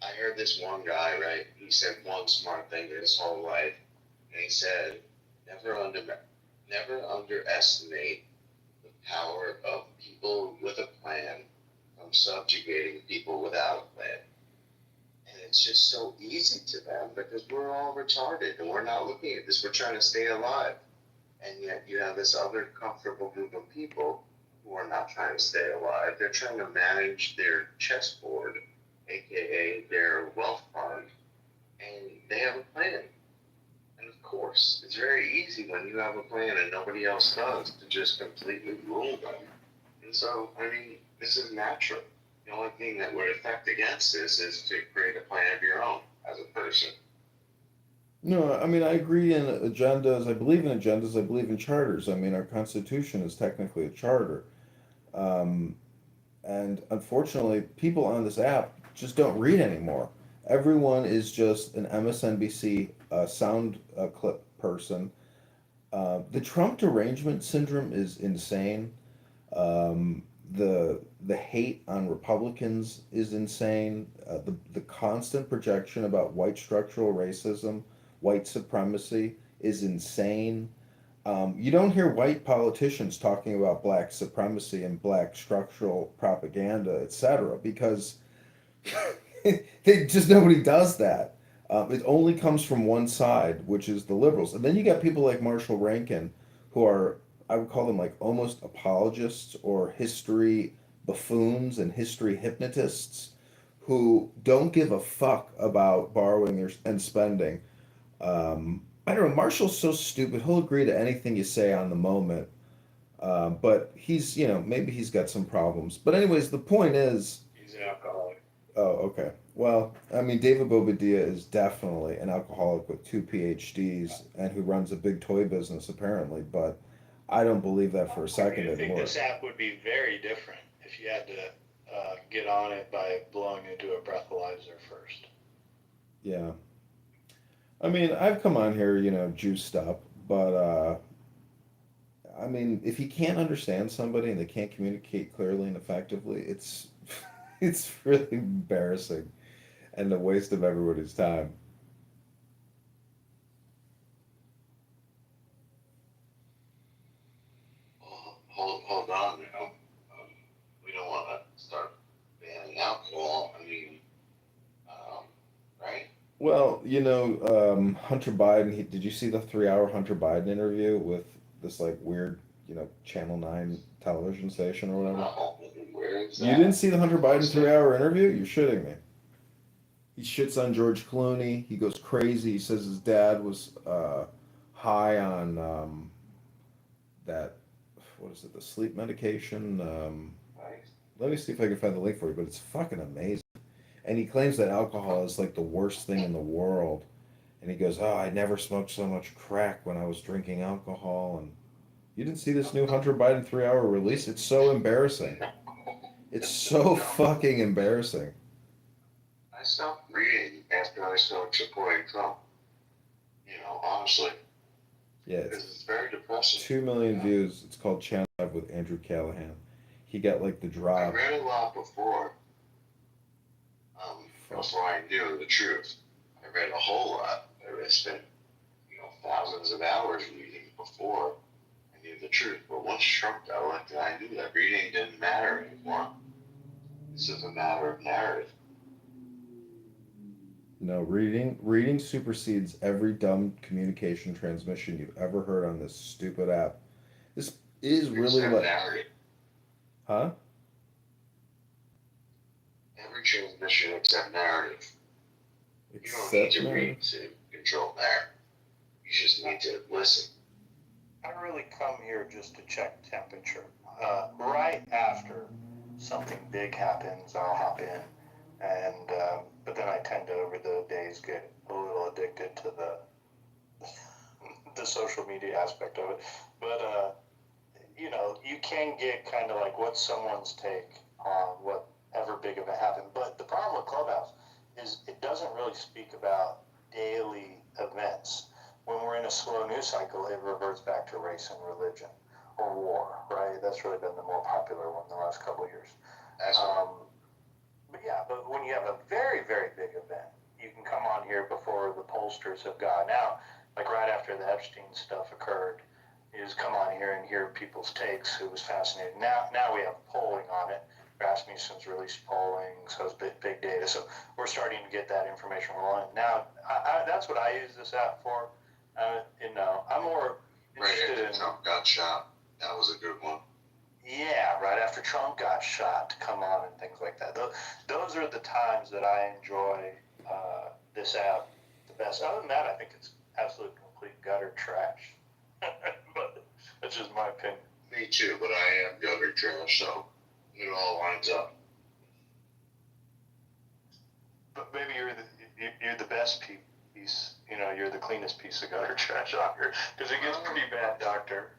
I heard this one guy, right? He said one smart thing his whole life, and he said, never underestimate the power of people with a plan from subjugating people without a plan. And it's just so easy to them because we're all retarded and we're not looking at this. We're trying to stay alive. And yet you have this other comfortable group of people who are not trying to stay alive. They're trying to manage their chessboard, aka their wealth fund, and they have a plan. And of course, it's very easy when you have a plan and nobody else does to just completely rule them. And so, I mean, this is natural. The only thing that would affect against this is to create a plan of your own as a person. No, I mean, I agree in agendas. I believe in agendas. I believe in charters. I mean, our Constitution is technically a charter. Um, and unfortunately, people on this app just don't read anymore. Everyone is just an MSNBC sound clip person. The Trump derangement syndrome is insane. The hate on Republicans is insane. The constant projection about white structural racism, white supremacy is insane. You don't hear white politicians talking about black supremacy and black structural propaganda, etc., because they just nobody does that. It only comes from one side, which is the liberals, and then you got people like Marshall Rankin, who are I would call them like almost apologists or history buffoons and history hypnotists, who don't give a fuck about borrowing and spending. I don't know. Marshall's so stupid. He'll agree to anything you say on the moment. But he's, maybe he's got some problems. But anyways, the point is. He's an alcoholic. Oh, okay. Well, I mean, David Bobadilla is definitely an alcoholic with 2 PhDs and who runs a big toy business apparently. But I don't believe that for a second I think anymore. this app would be very different if you had to get on it by blowing into a breathalyzer first. Yeah. I mean, I've come on here, juiced up, but I mean, if you can't understand somebody and they can't communicate clearly and effectively, it's it's really embarrassing and a waste of everybody's time. Hold on now. We don't want to start banning alcohol. I mean, right? Well, Hunter Biden, did you see the 3 hour Hunter Biden interview with this like weird, Channel 9 television station or whatever? No, where is that? You didn't see the Hunter Biden 3 hour interview? You're shitting me. He shits on George Clooney. He goes crazy. He says his dad was high on that, what is it, the sleep medication? Let me see if I can find the link for you, but it's fucking amazing. And he claims that alcohol is like the worst thing in the world. And he goes, "Oh, I never smoked so much crack when I was drinking alcohol." And you didn't see this new Hunter Biden 3 hour release? It's so embarrassing. It's so fucking embarrassing. I stopped reading after I started supporting Trump. Honestly. Yeah, Because it's very depressing. 2 million views. It's called Channel 5 with Andrew Callahan. He got like the drop. I read a lot before. Before I knew the truth. I read a whole lot. I spent, thousands of hours reading before I knew the truth. But once Trump got elected, I knew that reading didn't matter anymore. This is a matter of narrative. No, reading supersedes every dumb communication transmission you've ever heard on this stupid app. This is really Except like, narrative. huh? Every transmission except narrative. You don't need Except to narrative. read to control narrative. You just need to listen. I really come here just to check temperature. Right after something big happens, I'll hop in, and but then I tend to over the days get a little addicted to the social media aspect of it. But you can get kind of like what's someone's take on whatever big event happened. But the problem with Clubhouse is it doesn't really speak about daily events. When we're in a slow news cycle, it reverts back to race and religion or war, right? That's really been the more popular one the last couple of years. But when you have a very, very big event, you can come on here before the pollsters have gotten out. Like right after the Epstein stuff occurred, you just come on here and hear people's takes. It was fascinating. Now we have polling on it. Rasmussen's released polling, so it's big data. So we're starting to get that information rolling. Now, that's what I use this app for. I'm more interested right after Trump got shot. That was a good one. Yeah, right after Trump got shot to come on and things like that. Those are the times that I enjoy this app the best. Other than that, I think it's absolute complete gutter trash. But that's just my opinion. Me too, but I am gutter trash, so it all lines up. But maybe you're the best piece. You're the cleanest piece of gutter trash out here because it gets pretty bad, Doctor.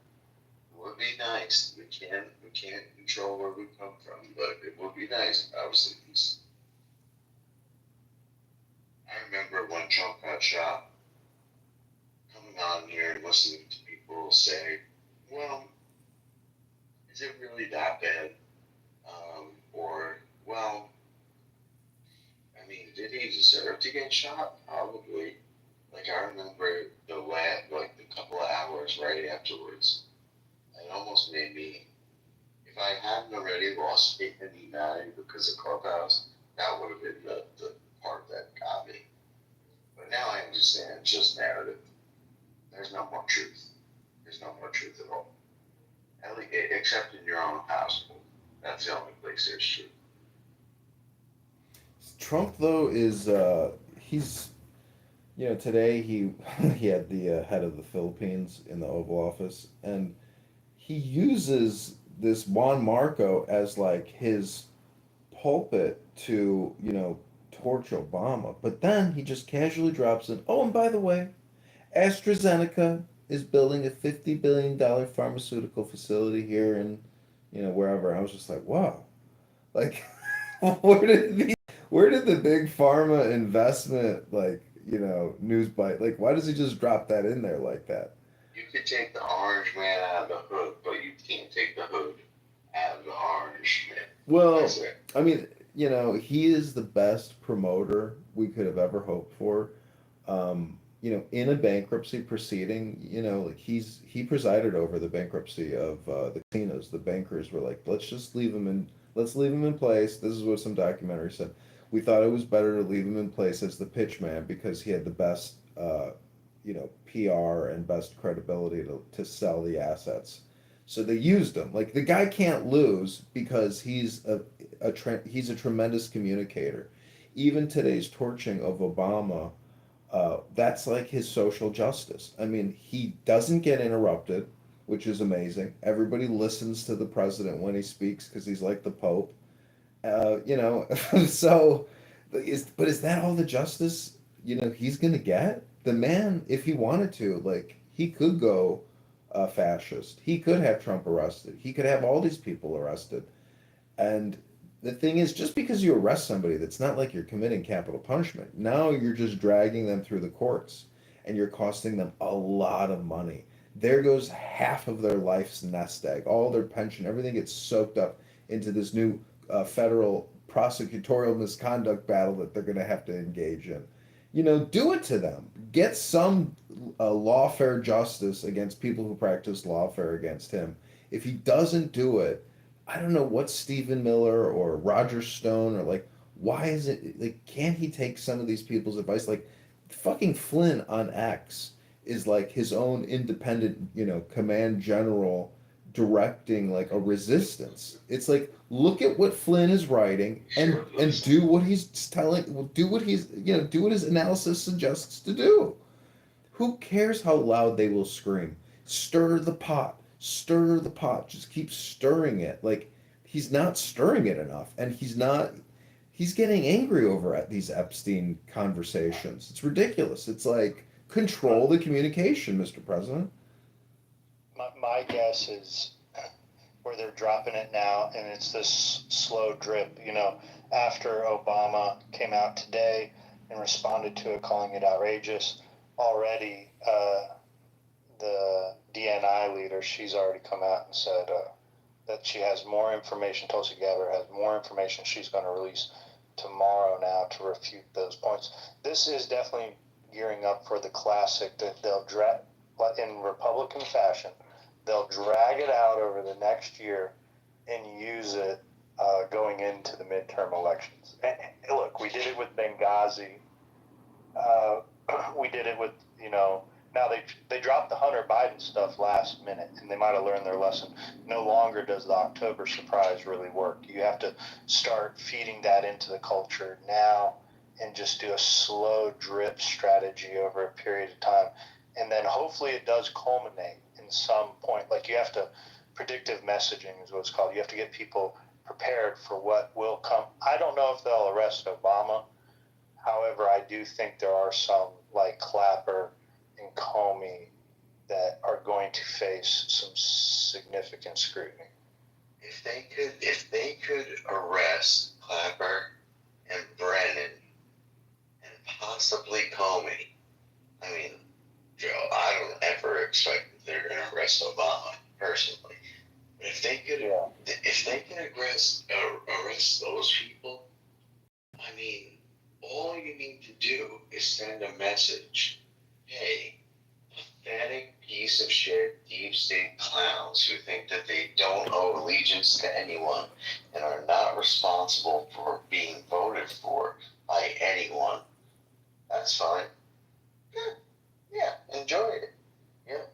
It would be nice. We can't control where we come from, but it would be nice. Obviously, I remember when Trump got shot, coming on here and listening to people say, "Well, is it really that bad?" Or, "Well, I mean, did he deserve to get shot? Probably." Like I remember the couple of hours right afterwards. It almost made me, if I hadn't already lost faith in humanity because of Clubhouse, that would have been the part that got me. But now I understand it's just narrative. There's no more truth. There's no more truth at all. At least, except in your own household. That's the only place there's truth. Trump though is he's today he he had the head of the Philippines in the Oval Office, and he uses this Juan Marco as like his pulpit to torch Obama, but then he just casually drops in, oh, and by the way, AstraZeneca is building a $50 billion pharmaceutical facility here in wherever. I was just like, wow, like where did the big pharma investment news bite, like why does he just drop that in there like that? You could take the orange man out of the hood, but you can't take the hood out of the orange man. Well, I mean, he is the best promoter we could have ever hoped for. In a bankruptcy proceeding, like he presided over the bankruptcy of the casinos. The bankers were like, let's leave him in place. This is what some documentary said. We thought it was better to leave him in place as the pitch man because he had the best, PR and best credibility to sell the assets. So they used him. Like the guy can't lose because he's he's a tremendous communicator. Even today's torching of Obama, that's like his social justice. I mean, he doesn't get interrupted, which is amazing. Everybody listens to the president when he speaks because he's like the Pope. So, is that all the justice he's gonna get? The man, if he wanted to, like he could go fascist. He could have Trump arrested. He could have all these people arrested. And the thing is, just because you arrest somebody, that's not like you're committing capital punishment. Now you're just dragging them through the courts, and you're costing them a lot of money. There goes half of their life's nest egg. All their pension, everything gets soaked up into this new federal prosecutorial misconduct battle that they're going to have to engage in. Do it to them. Get some lawfare justice against people who practice lawfare against him. If he doesn't do it, I don't know what Stephen Miller or Roger Stone or like Why is it like? Can't he take some of these people's advice? Like, fucking Flynn on X is like his own independent, command general directing like a resistance. It's like, look at what Flynn is writing and do what he's telling, do what he's, do what his analysis suggests to do. Who cares how loud they will scream? Stir the pot. Stir the pot. Just keep stirring it. Like, he's not stirring it enough, and he's getting angry over at these Epstein conversations. It's ridiculous. It's like, control the communication, Mr. President. My guess is where they're dropping it now, and it's this slow drip. After Obama came out today and responded to it, calling it outrageous, already the DNI leader, she's already come out and said that she has more information. Tulsi Gabbard has more information she's going to release tomorrow now to refute those points. This is definitely gearing up for the classic that they'll drag, in Republican fashion, they'll drag it out over the next year and use it going into the midterm elections. And look, we did it with Benghazi. We did it with, now they dropped the Hunter Biden stuff last minute, and they might have learned their lesson. No longer does the October surprise really work. You have to start feeding that into the culture now and just do a slow drip strategy over a period of time. And then hopefully it does culminate in some point. Like, you have to, predictive messaging is what it's called. You have to get people prepared for what will come. I don't know if they'll arrest Obama. However, I do think there are some, like Clapper and Comey, that are going to face some significant scrutiny. If they could arrest Clapper and Brennan and possibly Comey, I mean, Joe, I don't ever expect that they're going to arrest Obama personally. But if they could arrest those people, I mean, all you need to do is send a message. Hey, pathetic piece of shit deep state clowns who think that they don't owe allegiance to anyone and are not responsible for being voted for by anyone. That's fine. Yeah, enjoy it. Yeah.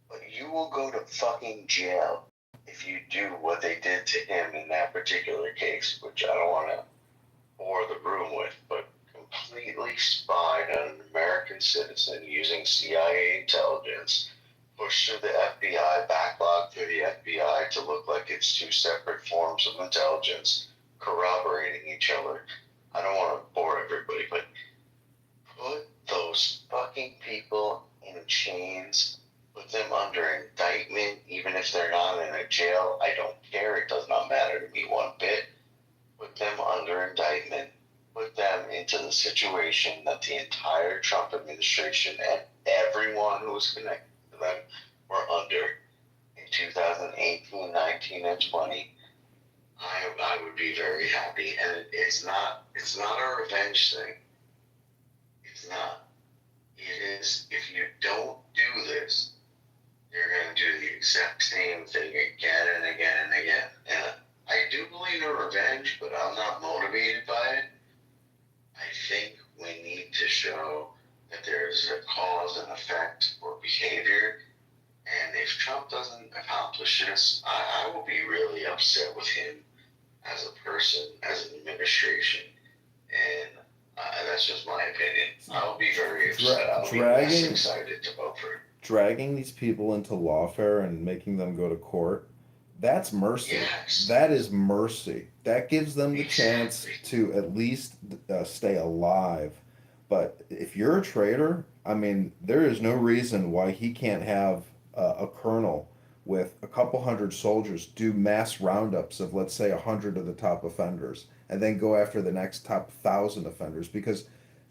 But you will go to fucking jail if you do what they did to him in that particular case, which I don't want to bore the room with, but completely spied on an American citizen using CIA intelligence, pushed through the FBI, backlogged through the FBI to look like it's two separate forms of intelligence corroborating each other. I don't want to bore everybody, but put those fucking people in chains, put them under indictment, even if they're not in a jail. I don't care. It does not matter to me one bit. Put them under indictment. Put them into the situation that the entire Trump administration and everyone who was connected to them were under in 2018, 19, and 20. I would be very happy. And it's not a revenge thing. It's not. It is, if you don't do this, you're going to do the exact same thing again and again and again. And I do believe in revenge, but I'm not motivated by it. I think we need to show that there's a cause and effect for behavior. And if Trump doesn't accomplish this, I will be really upset with him as a person, as an administration. And that's just my opinion. I'll be very upset. I'll be less excited to vote for him. Dragging these people into lawfare and making them go to court, that's mercy. Yes. That is mercy. That gives them the chance to at least stay alive. But if you're a traitor, I mean, there is no reason why he can't have a colonel with a couple hundred soldiers do mass roundups of, let's say, 100 of the top offenders, and then go after the next top 1,000 offenders. Because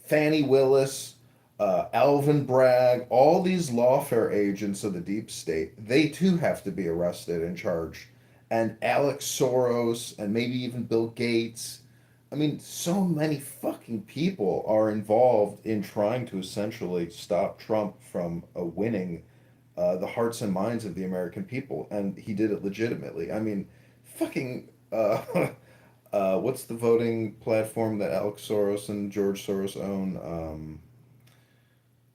Fannie Willis, Alvin Bragg, all these lawfare agents of the deep state, they too have to be arrested and charged. And Alex Soros, and maybe even Bill Gates. I mean, so many fucking people are involved in trying to essentially stop Trump from winning the hearts and minds of the American people. And he did it legitimately. I mean, fucking what's the voting platform that Alex Soros and George Soros own?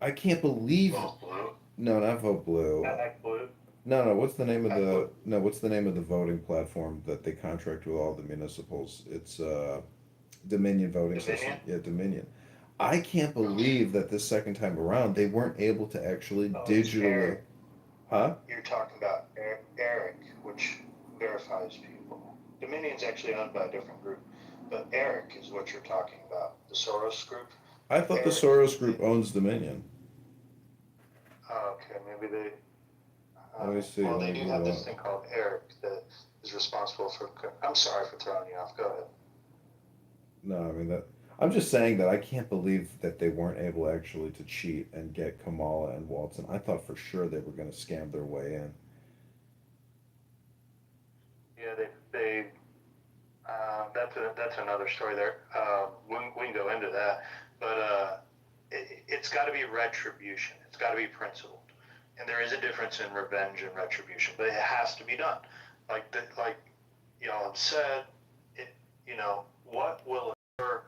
I can't believe. Vote blue. No, not Vote Blue. Not like blue. No, what's the name of the no? What's the name of the voting platform that they contract with all the municipals? It's Dominion voting system. Dominion? Yeah, Dominion. I can't believe that this second time around they weren't able to actually Oh, it's digitally. Eric. Huh? You're talking about Eric, which verifies people. Dominion's actually owned by a different group, but Eric is what you're talking about. The Soros group. I thought the Eric, Soros group owns Dominion. Oh, okay, maybe they. Let me see. Well, Let they me do go have this up. thing called Eric that is responsible for. I'm sorry for throwing you off. Go ahead. No, I mean that. I'm just saying that I can't believe that they weren't able actually to cheat and get Kamala and Walton. I thought for sure they were going to scam their way in. Yeah, they that's another story there. We can go into that, but it's got to be retribution. It's got to be principled, and there is a difference in revenge and retribution, but it has to be done. Like y'all have said, what will occur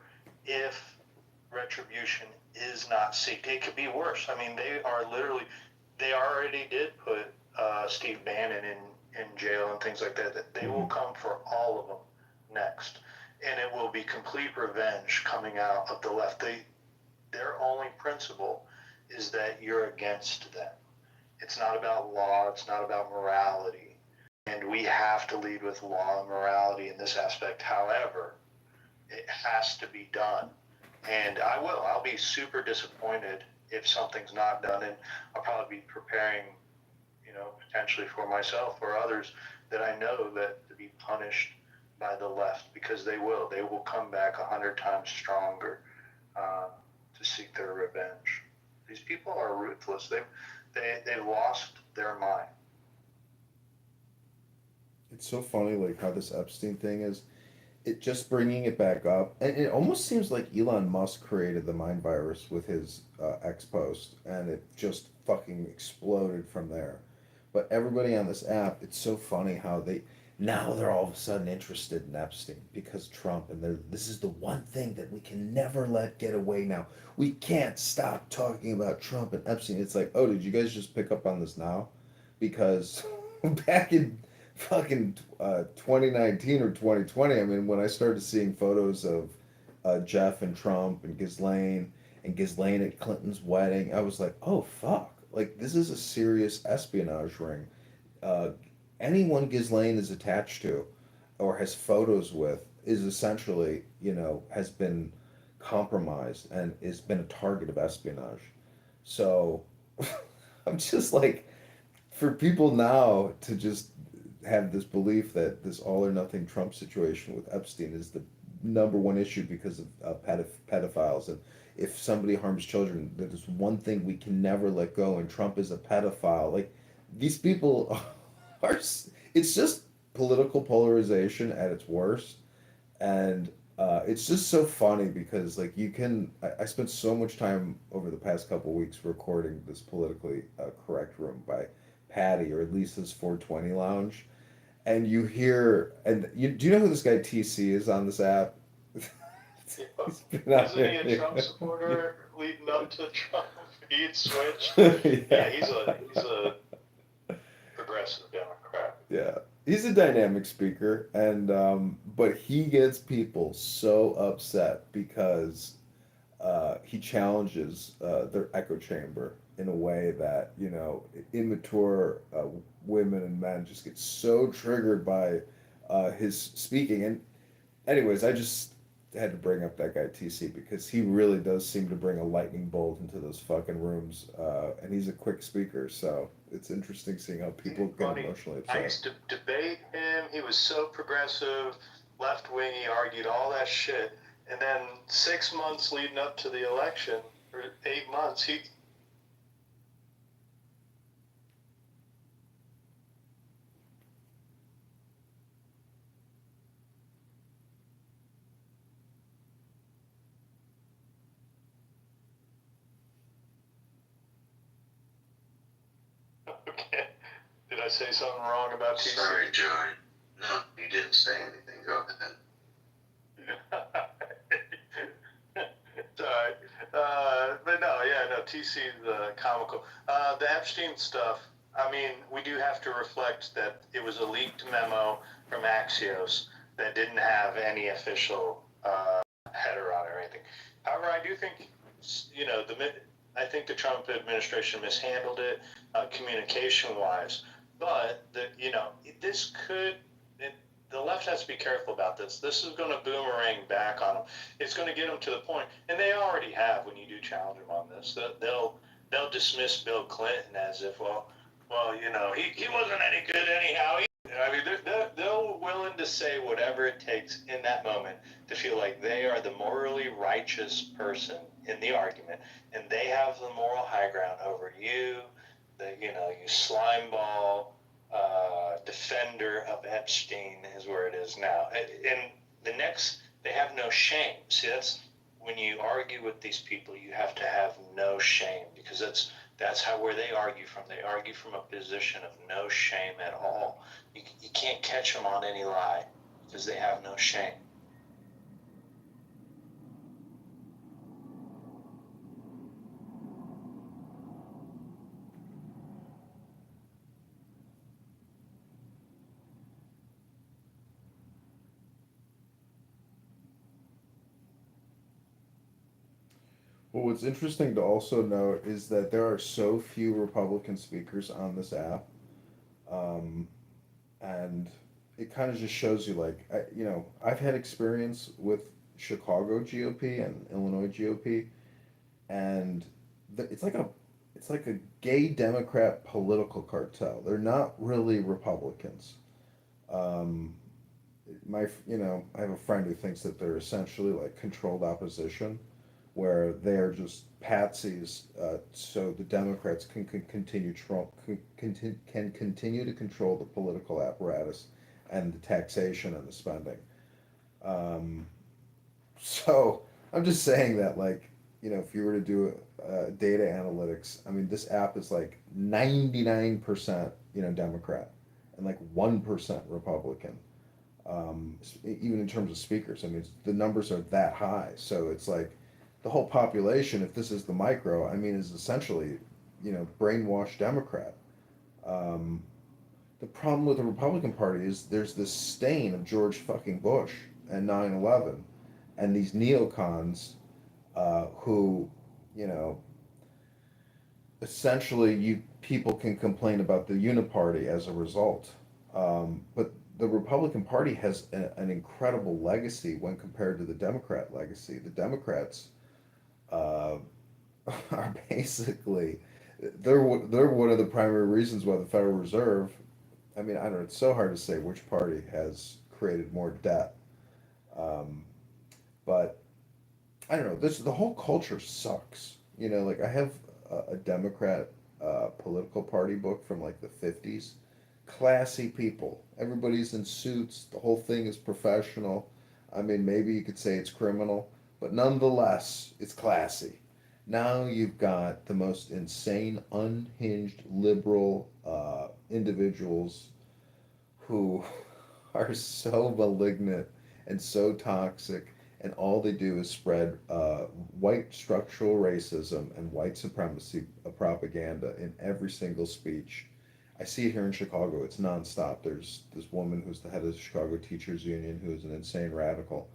if retribution is not seeked? It could be worse. I mean, they already did put Steve Bannon in jail and things like that. That they will come for all of them next, and it will be complete revenge coming out of the left. Their only principle is that you're against them. It's not about law. It's not about morality, and we have to lead with law and morality in this aspect. However, it has to be done, and I'll be super disappointed if something's not done, and I'll probably be preparing, potentially for myself or others that I know that to be punished by the left, because they will come back 100 times stronger to seek their revenge. These people are ruthless. They lost their mind. It's so funny, like how this Epstein thing is. It just bringing it back up, and it almost seems like Elon Musk created the mind virus with his X post, and it just fucking exploded from there. But everybody on this app, it's so funny how they're all of a sudden interested in Epstein because Trump, and this is the one thing that we can never let get away now. We can't stop talking about Trump and Epstein. It's like, oh, did you guys just pick up on this now? Because back in fucking 2019 or 2020, I mean, when I started seeing photos of Jeff and Trump and Ghislaine at Clinton's wedding, I was like, oh fuck, like this is a serious espionage ring. uh, Anyone Ghislaine is attached to or has photos with is essentially, has been compromised and has been a target of espionage. So I'm just like, for people now to just have this belief that this all or nothing Trump situation with Epstein is the number one issue because of pedophiles. And if somebody harms children, that is one thing we can never let go. And Trump is a pedophile. Like, these people are, it's just political polarization at its worst. And it's just so funny because, like, I spent so much time over the past couple weeks recording this politically correct room by Patty, or at least his 420 lounge. And you hear, do you know who this guy TC is on this app? He's been out Isn't he a Trump supporter leading up to Trump? He'd switched. Yeah, he's a progressive Democrat. Yeah, he's a dynamic speaker, and but he gets people so upset because he challenges their echo chamber in a way that, immature women and men just get so triggered by his speaking. And anyways, I just had to bring up that guy TC because he really does seem to bring a lightning bolt into those fucking rooms, and he's a quick speaker, so it's interesting seeing how people get emotionally upset. I used to debate him. He was so progressive, left wing. He argued all that shit. And then 6 months leading up to the election, or 8 months, he. Okay. Did I say something wrong about TC? Sorry, Joey. No, you didn't say anything. Go ahead. But no, yeah, no, TC's comical. The Epstein stuff, I mean, we do have to reflect that it was a leaked memo from Axios that didn't have any official header on it or anything. However, I do think, I think the Trump administration mishandled it communication-wise. But this could. The left has to be careful about this. This is going to boomerang back on them. It's going to get them to the point, and they already have. When you do challenge them on this, they'll dismiss Bill Clinton as if, he wasn't any good anyhow. I mean, they're willing to say whatever it takes in that moment to feel like they are the morally righteous person in the argument, and they have the moral high ground over you, you slime ball. Defender of Epstein is where it is now. And they have no shame. See, that's when you argue with these people, you have to have no shame, because that's where they argue from. They argue from a position of no shame at all. You can't catch them on any lie because they have no shame. Well, what's interesting to also note is that there are so few Republican speakers on this app, um, and it kind of just shows you, like, I've had experience with Chicago GOP and Illinois GOP, and it's like a gay Democrat political cartel. They're not really Republicans. Um, I have a friend who thinks that they're essentially like controlled opposition, where they're just patsies, so the Democrats can continue to control the political apparatus and the taxation and the spending. Um, so I'm just saying that, like, if you were to do data analytics, I mean, this app is like 99%, Democrat, and like 1% Republican. Even in terms of speakers, I mean, the numbers are that high. So it's like the whole population, if this is the micro, I mean, is essentially, brainwashed Democrat. Um, the problem with the Republican Party is there's this stain of George fucking Bush and 9/11, and these neocons who, you know, essentially you people can complain about the uniparty as a result. But the Republican Party has an incredible legacy when compared to the Democrat legacy. The Democrats uh, are basically they're one of the primary reasons why the Federal Reserve. I mean, I don't know. It's so hard to say which party has created more debt, um, but I don't know. The whole culture sucks. Like I have a Democrat political party book from like the 50s. Classy people. Everybody's in suits. The whole thing is professional. I mean, maybe you could say it's criminal, but nonetheless, it's classy. Now you've got the most insane, unhinged, liberal individuals who are so malignant and so toxic, and all they do is spread white structural racism and white supremacy propaganda in every single speech. I see it here in Chicago. It's nonstop. There's this woman who's the head of the Chicago Teachers Union who is an insane radical,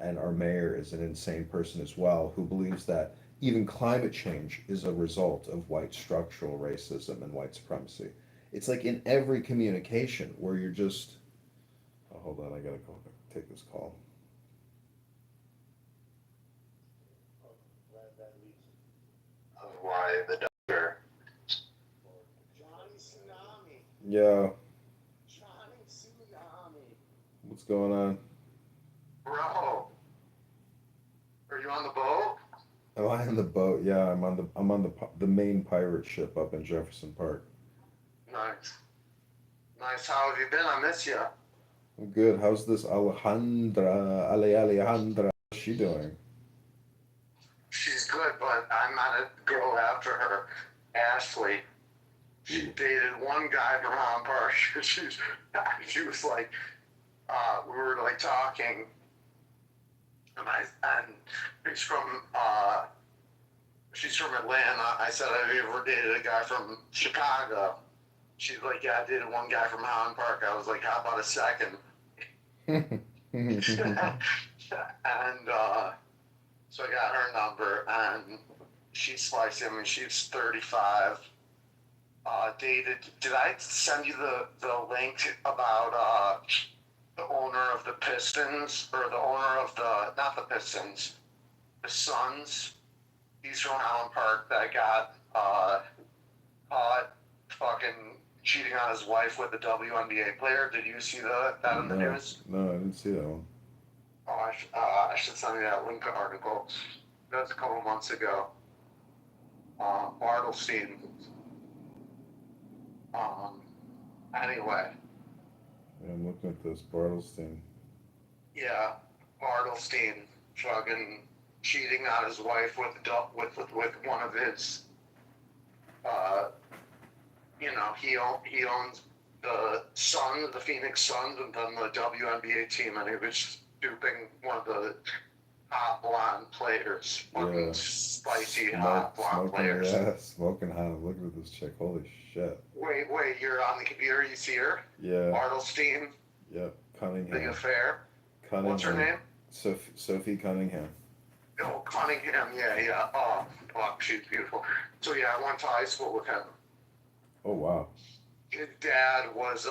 and our mayor is an insane person as well, who believes that even climate change is a result of white structural racism and white supremacy. It's like in every communication where you're just, oh, hold on, I gotta go take this call. Of why the doctor. Johnny Tsunami. Yeah, Johnny Tsunami. what's going on? Bro, are you on the boat? Am I on the boat? Yeah, I'm on the main pirate ship up in Jefferson Park. Nice. Nice. How have you been? I miss you. I'm good. How's this Alejandra? How's she doing? She's good, but I met a girl after her, Ashley. She dated one guy from Ron Park. She was like, we were like talking, and he's from she's from Atlanta. I said, have you ever dated a guy from Chicago? She's like, yeah, I dated one guy from Highland Park. I was like, how about a second? And so I got her number, and she sliced him, and she's 35. Dated. Did I send you the link about the owner of the Pistons, or the owner of not the Pistons, the Suns? He's from Highland Park that got caught fucking cheating on his wife with a WNBA player. Did you see that in the news? No, I didn't see that one. Oh, I should send you that link article. That was a couple months ago. Bartlestein. Anyway. Yeah, I'm looking at this Bartlestein. Yeah, Bartlestein fucking cheating on his wife with one of his. He owns the Suns, the Phoenix Suns, and then the WNBA team, and he was duping one of the hot blonde players, fucking spicy hot blonde players. Yeah, smoking hot. Looking at this chick. Holy shit. Wait, you're on the computer. You see her? Yeah. Bartlestein. Yep. Cunningham. The affair. Cunningham. What's her name? Sophie Cunningham. Oh, Cunningham. Yeah. Oh, fuck, she's beautiful. So yeah, I went to high school with him. Oh wow. His dad was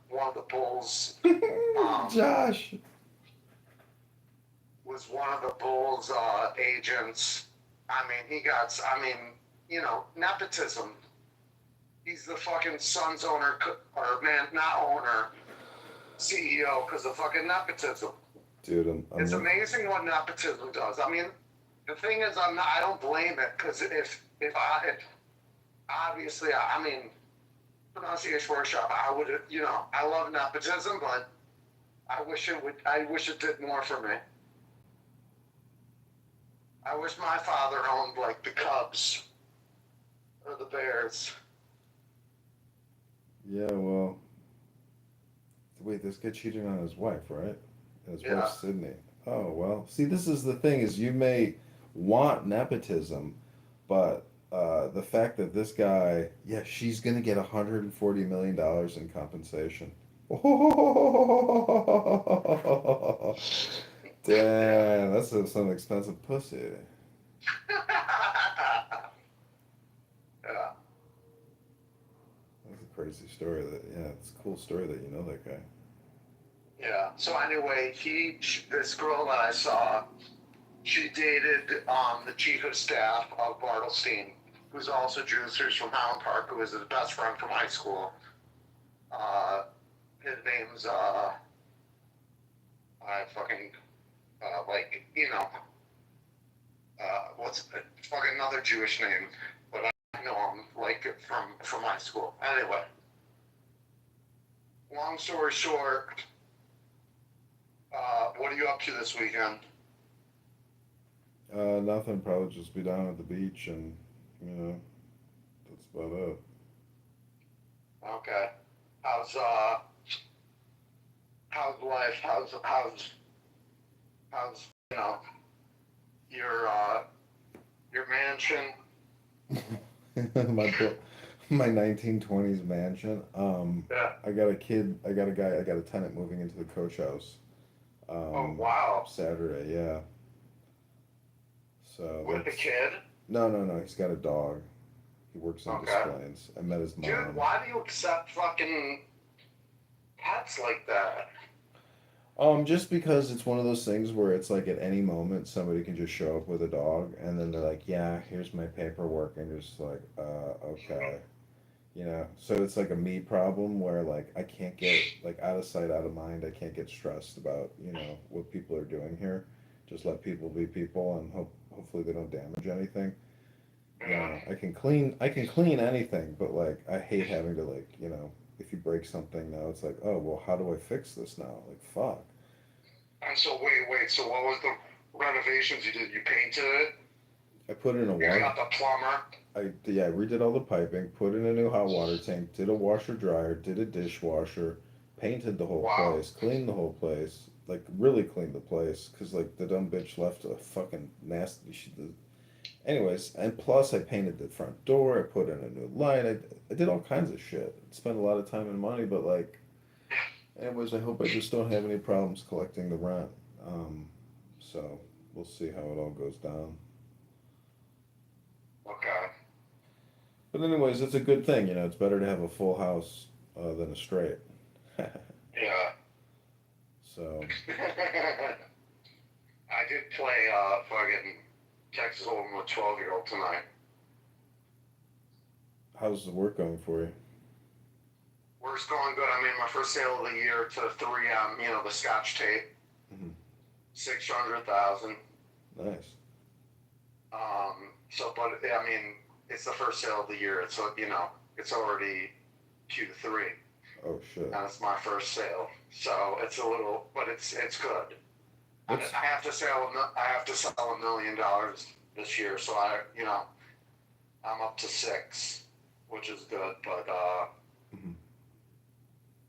one of the Bulls. Josh was one of the Bulls agents. Nepotism. He's the fucking Suns owner, CEO, because of fucking nepotism. Dude, it's amazing what nepotism does. I mean, the thing is, I don't blame it, because pronunciation workshop, I would, I love nepotism, but I wish it did more for me. I wish my father owned, like, the Cubs or the Bears. Yeah, well, wait, this guy cheating on his wife, right? His wife, Sydney. Oh, well, see, this is the thing, is you may want nepotism, but the fact that this guy, she's going to get $140 million in compensation. Damn, that's some expensive pussy. Yeah. That's a crazy story. It's a cool story that you know that guy. Yeah. So anyway, this girl that I saw, she dated the chief of staff of Bartlestein, who's also Jewish, who's from Highland Park, who was his best friend from high school. His name's what's fucking another Jewish name, but I know him from high school. Anyway, long story short, what are you up to this weekend? Nothing. Probably just be down at the beach, and that's about it. Okay. How's life? How's your mansion? my 1920s mansion. Yeah. I got a tenant moving into the coach house. Oh wow. Saturday, yeah. So with the kid? No. He's got a dog. He works in displays. I met his mom. Dude, why do you accept fucking pets like that? Just because it's one of those things where it's like at any moment somebody can just show up with a dog, and then they're like, yeah, here's my paperwork, and you're just like, okay. So it's like a me problem where like I can't get like out of sight, out of mind. I can't get stressed about, what people are doing here. Just let people be people, and hopefully they don't damage anything. I can clean anything, but like I hate having to like, if you break something now, it's like, oh well, how do I fix this now? Like fuck. And so wait, so what was the renovations you did? You painted it? I put in a water. You got the plumber? I redid all the piping, put in a new hot water tank, did a washer dryer, did a dishwasher, painted the whole place, cleaned the whole place, like really cleaned the place, because like the dumb bitch left a fucking nasty. Anyways, and plus I painted the front door. I put in a new light. I did all kinds of shit. Spent a lot of time and money, but like, anyways, I hope I just don't have any problems collecting the rent. So we'll see how it all goes down. Okay. But anyways, it's a good thing, you know. It's better to have a full house than a straight. Yeah. So I did play fucking Texas Hold'em with 12-year-old tonight. how's the work going for you? Work's going good. I made my first sale of the year to 3M, the Scotch tape. Mhm. 600,000. Nice. So, but I mean, it's the first sale of the year. It's it's already 2 to 3, Oh shit. and it's my first sale. So it's a little, but it's good. I What's have to sell. I have to sell $1 million this year. So I'm up to 6, which is good. But Mhm.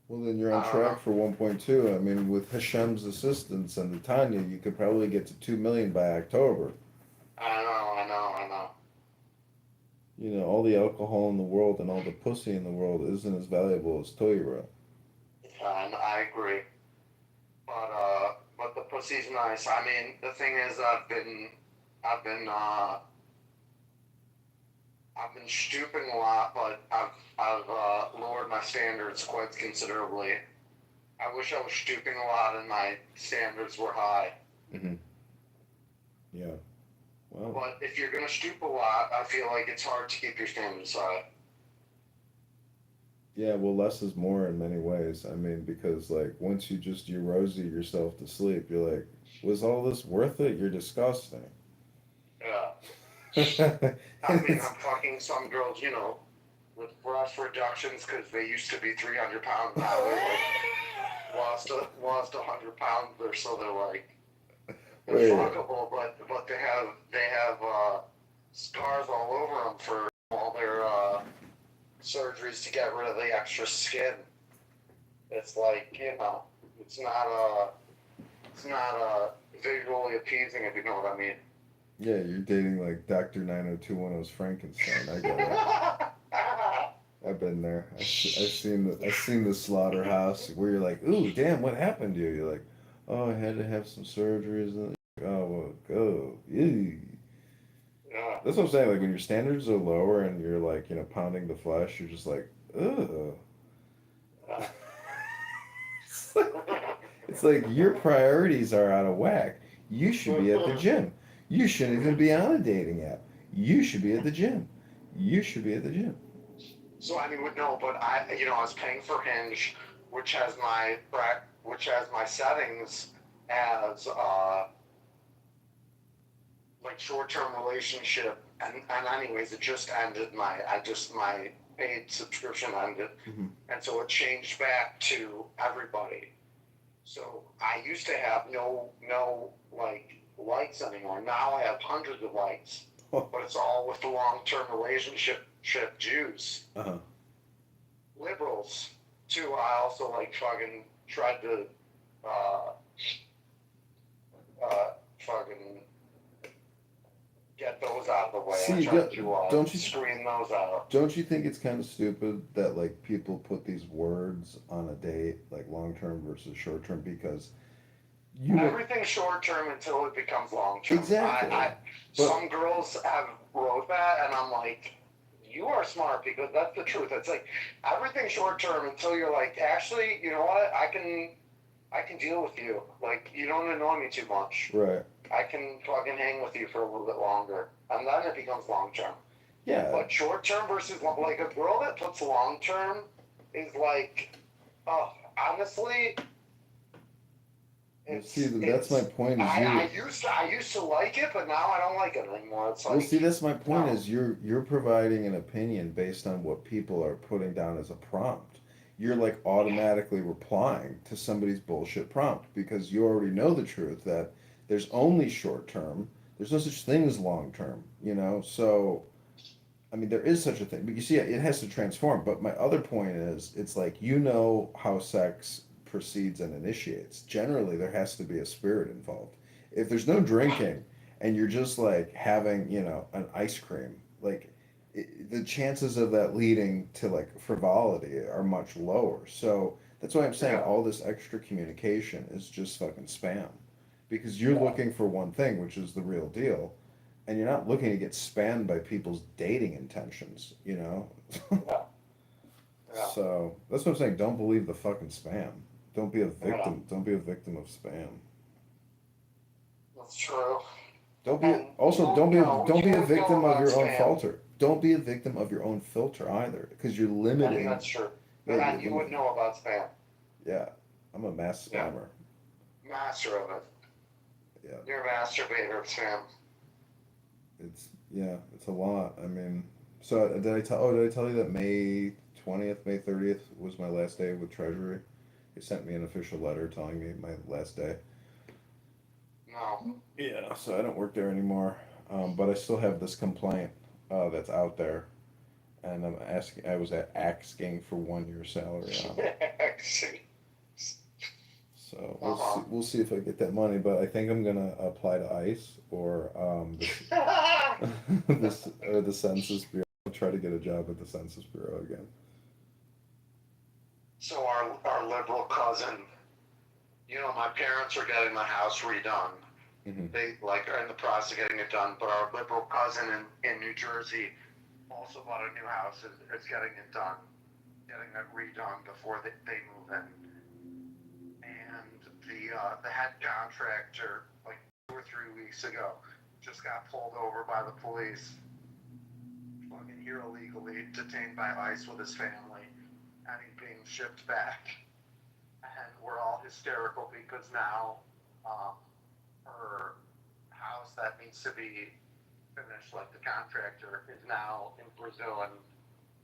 Well, then you're on I don't track know. for 1.2. I mean, with Hashem's assistance and the Tanya, you could probably get to 2 million by October. I know. You know, all the alcohol in the world and all the pussy in the world isn't as valuable as Toyura. I agree. But the pussy's nice. I mean, the thing is, I've been stooping a lot, but I've lowered my standards quite considerably. I wish I was stooping a lot and my standards were high. Mm-hmm. Yeah. Wow. But if you're gonna stoop a lot, I feel like it's hard to keep your standards high. Yeah, well, less is more in many ways. I mean, because like once you just you rosy yourself to sleep, you're like, was all this worth it? You're disgusting. Yeah. And I mean, it's- I'm fucking some girls, with breast reductions because they used to be 300 pounds. Now they're like lost 100 pounds or so. They're like they're Wait. fuckable, but they have scars all over them for all their surgeries to get rid of the extra skin. It's like it's not visually appeasing if you know what I mean. Yeah, you're dating like Dr. 90210's Frankenstein. I get it. I've been there. I've seen the slaughterhouse where you're like, ooh, damn, what happened to you? You're like, oh, I had to have some surgeries. And oh, well, go. Ew. Yeah. That's what I'm saying. Like when your standards are lower and you're like, you know, pounding the flesh, you're just like, ugh. It's like your priorities are out of whack. You should be at the gym. You shouldn't even be on a dating app. You should be at the gym. You should be at the gym. So I mean, no, but I was paying for Hinge, which has my settings as like short-term relationship, and anyways, it just ended. My paid subscription ended, Mm-hmm. and so it changed back to everybody. So I used to have no like likes anymore. Now I have hundreds of likes, but it's all with the long-term relationship Jews. Uh-huh. Liberals too. I also like fucking tried to fucking get those out of the way. See, I tried to don't you screen those out. don't you think it's kind of stupid that like people put these words on a date, like long term versus short term, because Everything's short term until it becomes long term. Exactly. Some girls have wrote that, and I'm like, you are smart because that's the truth. It's like everything's short term until you're like, actually, you know what? I can deal with you. Like, you don't annoy me too much. Right. I can fucking hang with you for a little bit longer, and then it becomes long term. Yeah. But short term versus like a girl that puts long term is like, honestly. See, that's my point. I used to like it, but now I don't like it anymore. It's like, Well, see, that's my point. no. Is you're providing an opinion based on what people are putting down as a prompt. You're like automatically replying to somebody's bullshit prompt because you already know the truth that there's only short term. There's no such thing as long term. You know, so I mean, there is such a thing, but you see, it has to transform. But my other point is, it's like you know how sex proceeds and initiates. Generally, there has to be a spirit involved. If there's no drinking and you're just like having, you know, an ice cream, like the chances of that leading to like frivolity are much lower. So that's why I'm saying Yeah. all this extra communication is just fucking spam, because you're Yeah. looking for one thing, which is the real deal, and you're not looking to get spammed by people's dating intentions, you know? Yeah. Yeah. So that's what I'm saying. Don't believe the fucking spam. Don't be a Yeah. victim. Don't be a victim of spam. That's true. Don't be And also you don't be know, don't you be a would know victim of about your own spam. filter. Don't be a victim of your own filter either, because you're And limiting. that's true. Yeah, And you're then you would limiting. know about spam. Yeah, I'm a mass Yeah. spammer. Master of it. Yeah, You're a masturbator of spam. it's a lot. I mean, so did I tell? Oh, did I tell you that May 20th, May 30th was my last day with Treasury? They sent me an official letter telling me my last day. No. Yeah, so I don't work there anymore. But I still have this complaint that's out there, and I'm asking. I was asking for 1 year's salary on it. So we'll see if I get that money. But I think I'm gonna apply to ICE or this or the Census Bureau. I'll try to get a job at the Census Bureau again. So our liberal cousin, you know, my parents are getting my house redone. Mm-hmm. They like are in the process of getting it done, but our liberal cousin in New Jersey also bought a new house. Is getting it done, getting it redone before they move in. And the head contractor, like 2 or 3 weeks ago, just got pulled over by the police, fucking here illegally, detained by ICE with his family, and he's being shipped back. And we're all hysterical because now her house that needs to be finished, like the contractor, is now in Brazil, and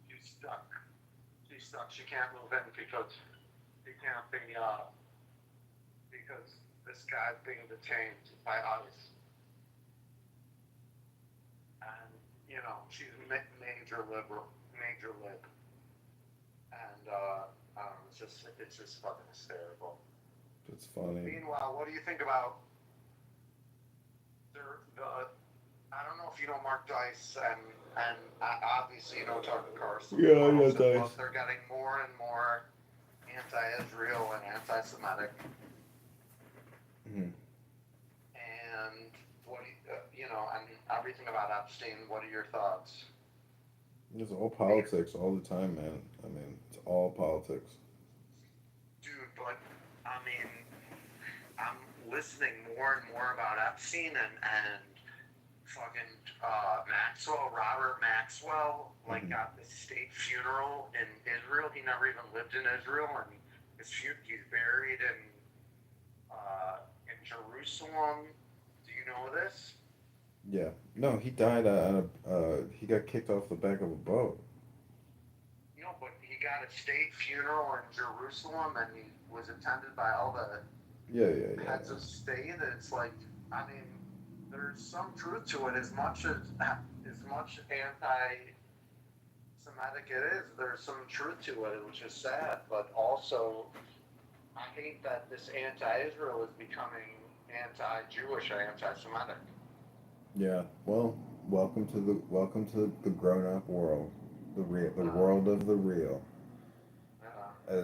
she's stuck. She's stuck. She can't move in because she can't be because this guy's being detained by ICE. And you know, she's major liberal, major lib, and it's just fucking hysterical. It's funny. Meanwhile, what do you think about the I don't know if you know Mark Dice and obviously you know Tucker Carlson. Yeah, I know Dice. But they're getting more and more anti-Israel and anti-Semitic. Mm-hmm. And what do you know, and everything about Epstein. What are your thoughts? It's all politics all the time, man. I mean, it's all politics. Dude, but I mean, I'm listening more and more about Epstein and fucking Robert Maxwell, like Mm-hmm. got this state funeral in Israel. He never even lived in Israel, and he's buried in Jerusalem. Do you know this? Yeah. No, he died he got kicked off the back of a boat. No, but he got a state funeral in Jerusalem, and he was attended by all the Yeah. heads of state. It's like, I mean, there's some truth to it. As much anti-Semitic it is, there's some truth to it, which is sad. But also, I hate that this anti-Israel is becoming anti-Jewish or anti-Semitic. Yeah. Well, welcome to the grown-up world, the world of the real.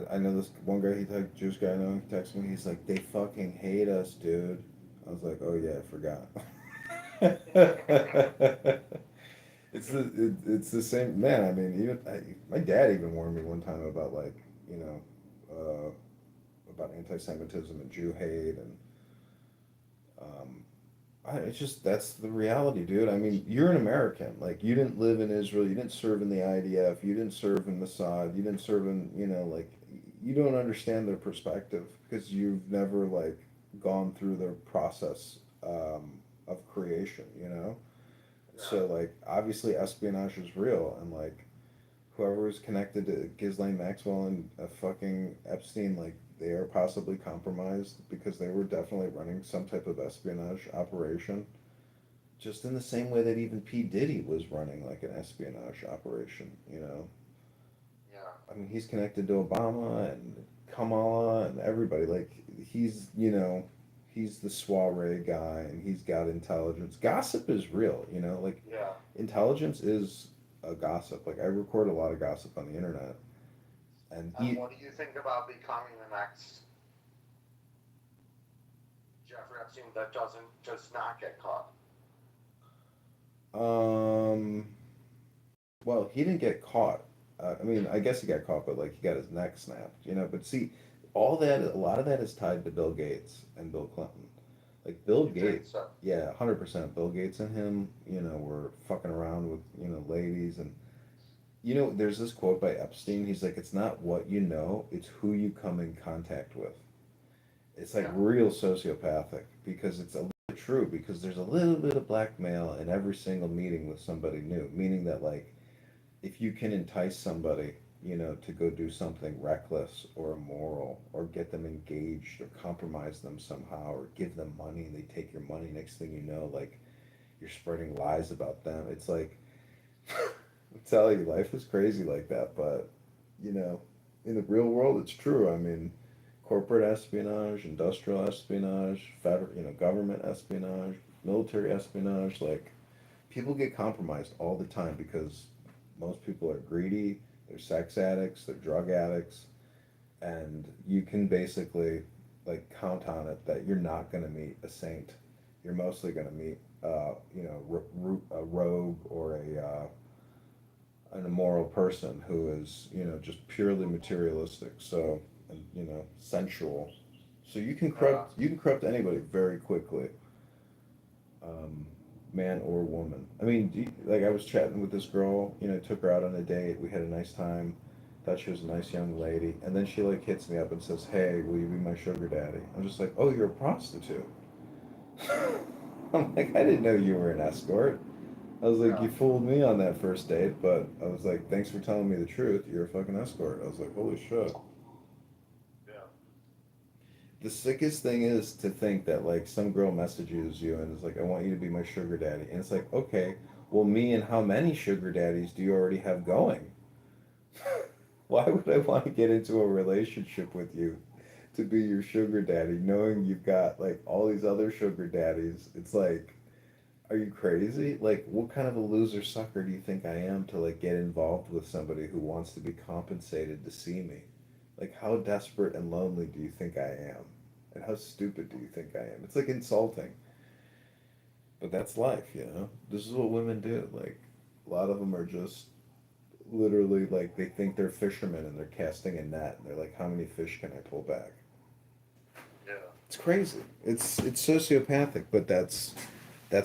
I know this one guy, Jewish guy I know, he texted me, he's like, they fucking hate us, dude. I was like, oh yeah, I forgot. It's the same, man. I mean, my dad even warned me one time about, like, you know, about anti-Semitism and Jew hate, and it's just, that's the reality, dude. I mean, you're an American. Like, you didn't live in Israel, you didn't serve in the IDF, you didn't serve in Mossad, you didn't serve in, you know, like, you don't understand their perspective because you've never, like, gone through their process of creation, you know? Yeah. So, like, obviously espionage is real, and, like, whoever is connected to Ghislaine Maxwell and fucking Epstein, like, they are possibly compromised because they were definitely running some type of espionage operation. Just in the same way that even P. Diddy was running, like, an espionage operation, you know? Yeah. I mean, he's connected to Obama and Kamala and everybody. Like, he's, you know, he's the soiree guy and he's got intelligence. Gossip is real, like intelligence is a gossip. Like I record a lot of gossip on the internet. And what do you think about becoming the next Jeffrey Epstein that does not get caught? Well, he didn't get caught. I mean, I guess he got caught, but like he got his neck snapped, But see, a lot of that is tied to Bill Gates and Bill Clinton. Like Bill Gates, So? yeah, 100%. Bill Gates and him, were fucking around with, ladies. And, there's this quote by Epstein. He's like, it's not what you know, it's who you come in contact with. It's like real sociopathic because it's a little bit true because there's a little bit of blackmail in every single meeting with somebody new, meaning that, like, if you can entice somebody, to go do something reckless or immoral or get them engaged or compromise them somehow or give them money and they take your money, next thing you know, like, you're spreading lies about them. It's like, I tell you, life is crazy like that, but, in the real world, it's true. I mean, corporate espionage, industrial espionage, federal, government espionage, military espionage, like, people get compromised all the time because most people are greedy, they're sex addicts, they're drug addicts, and you can basically like count on it that you're not going to meet a saint. You're mostly going to meet, a rogue or an immoral person who is, just purely materialistic. So, and, sensual. So you can corrupt anybody very quickly. Man or woman. I mean, like I was chatting with this girl, took her out on a date. We had a nice time. Thought she was a nice young lady, and then she like hits me up and says, "Hey, will you be my sugar daddy?" I'm just like, "Oh, you're a prostitute." I'm like, I didn't know you were an escort. I was like, you fooled me on that first date, but I was like, thanks for telling me the truth. You're a fucking escort. I was like, holy shit. The sickest thing is to think that like some girl messages you and is like, I want you to be my sugar daddy. And it's like, okay, well, me and how many sugar daddies do you already have going? Why would I want to get into a relationship with you to be your sugar daddy, knowing you've got like all these other sugar daddies? It's like, are you crazy? Like, what kind of a loser sucker do you think I am to like get involved with somebody who wants to be compensated to see me? Like, how desperate and lonely do you think I am? And how stupid do you think I am? It's like insulting. But that's life. This is what women do. Like, a lot of them are just literally like they think they're fishermen and they're casting a net and they're like, how many fish can I pull back? Yeah. It's crazy. It's sociopathic, but that's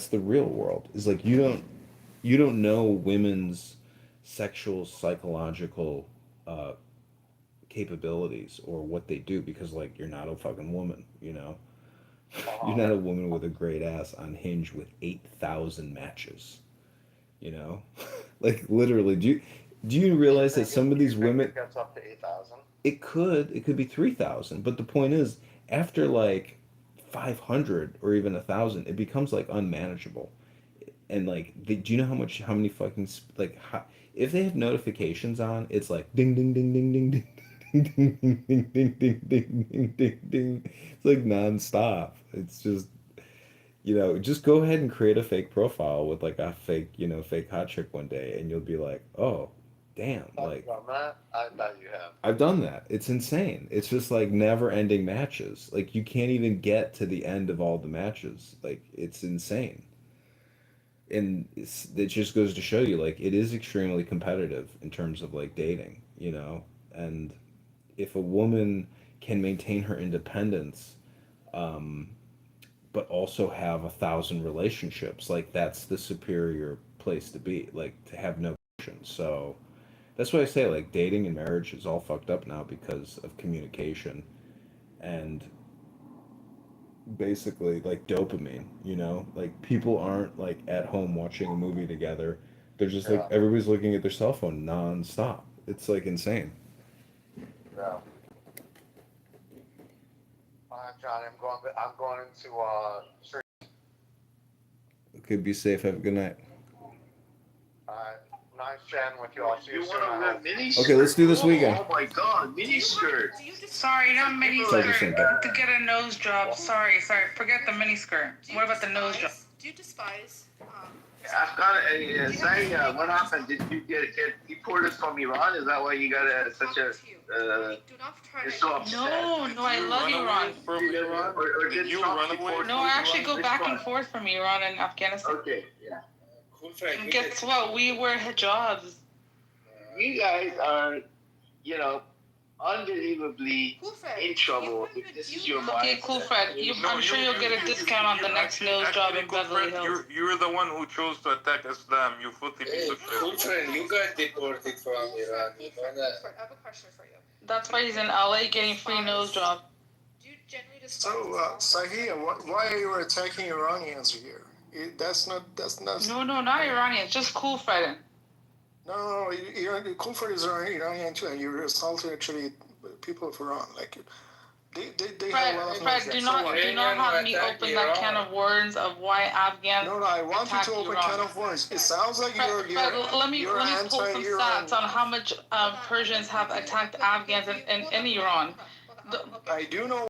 the real world. Is like you don't know women's sexual psychological uh, capabilities or what they do because like you're not a fucking woman. You're not a woman with a great ass on Hinge with 8,000 matches. you know like literally, do you realize that some of these women, it gets up to 8,000? it could be 3,000, but the point is after like 500 or even 1,000 it becomes like unmanageable. And like do you know how many fucking if they have notifications on, it's like ding ding ding ding ding ding ding ding ding ding ding ding ding ding ding. It's like nonstop. It's just go ahead and create a fake profile with like a fake hot chick one day, and you'll be like, oh, damn, like Done that? I bet you have. I've done that. It's insane. It's just like never ending matches. Like you can't even get to the end of all the matches. Like it's insane. And it just goes to show you like it is extremely competitive in terms of like dating. And if a woman can maintain her independence, um, but also have 1,000 relationships, like that's the superior place to be, like to have no questions. So that's why I say like dating and marriage is all fucked up now because of communication and basically like dopamine. Like people aren't like at home watching a movie together. They're just like everybody's looking at their cell phone nonstop. It's like insane. Yeah. All right, Johnny, I'm going into Okay, be safe. Have a good night. nice chatting with you. I'll see you You soon. want to I wear hope. mini Okay, let's do this skirt? weekend. Oh my god, mini skirt. Sorry, not mini Sorry for skirt. saying that. To get a nose job. Sorry. Forget the mini skirt. What about the nose job? Do you despise? Afghan, saying, what happened? Did you get deported from Iran? Is that why you got such a? Do not try You're to. so upset. No, I love Iran. From Iran? Or Did you Trump run away? deport No, you? I actually go Which back one? and forth from Iran and Afghanistan. Okay, yeah. Cool friend. And guess what? We wear hijabs. You guys are, you know, unbelievably in trouble if this is your Okay, mindset. cool, Fred. I'm sure you'll get a discount on the next nose job in Beverly Hills. You're the one who chose to attack Islam. You filthy piece of Cool shit. friend, you got deported from Iran. You wanna? I have a question for you. That's why he's in LA getting free nose job. Do you generally despise? So, Sahia, why are you attacking Iranians here? That's not. No, not Iranians, just cool, Fred. No. Kufr is Iranian too, and you're assaulting actually people of Iran. Like they have a lot of. Fred, do not have me open that can of worms of why Afghans. No, I want you to open Iran. can of worms. It sounds like Fred, let me pull some stats on how much Persians have attacked Afghans in Iran. I do know.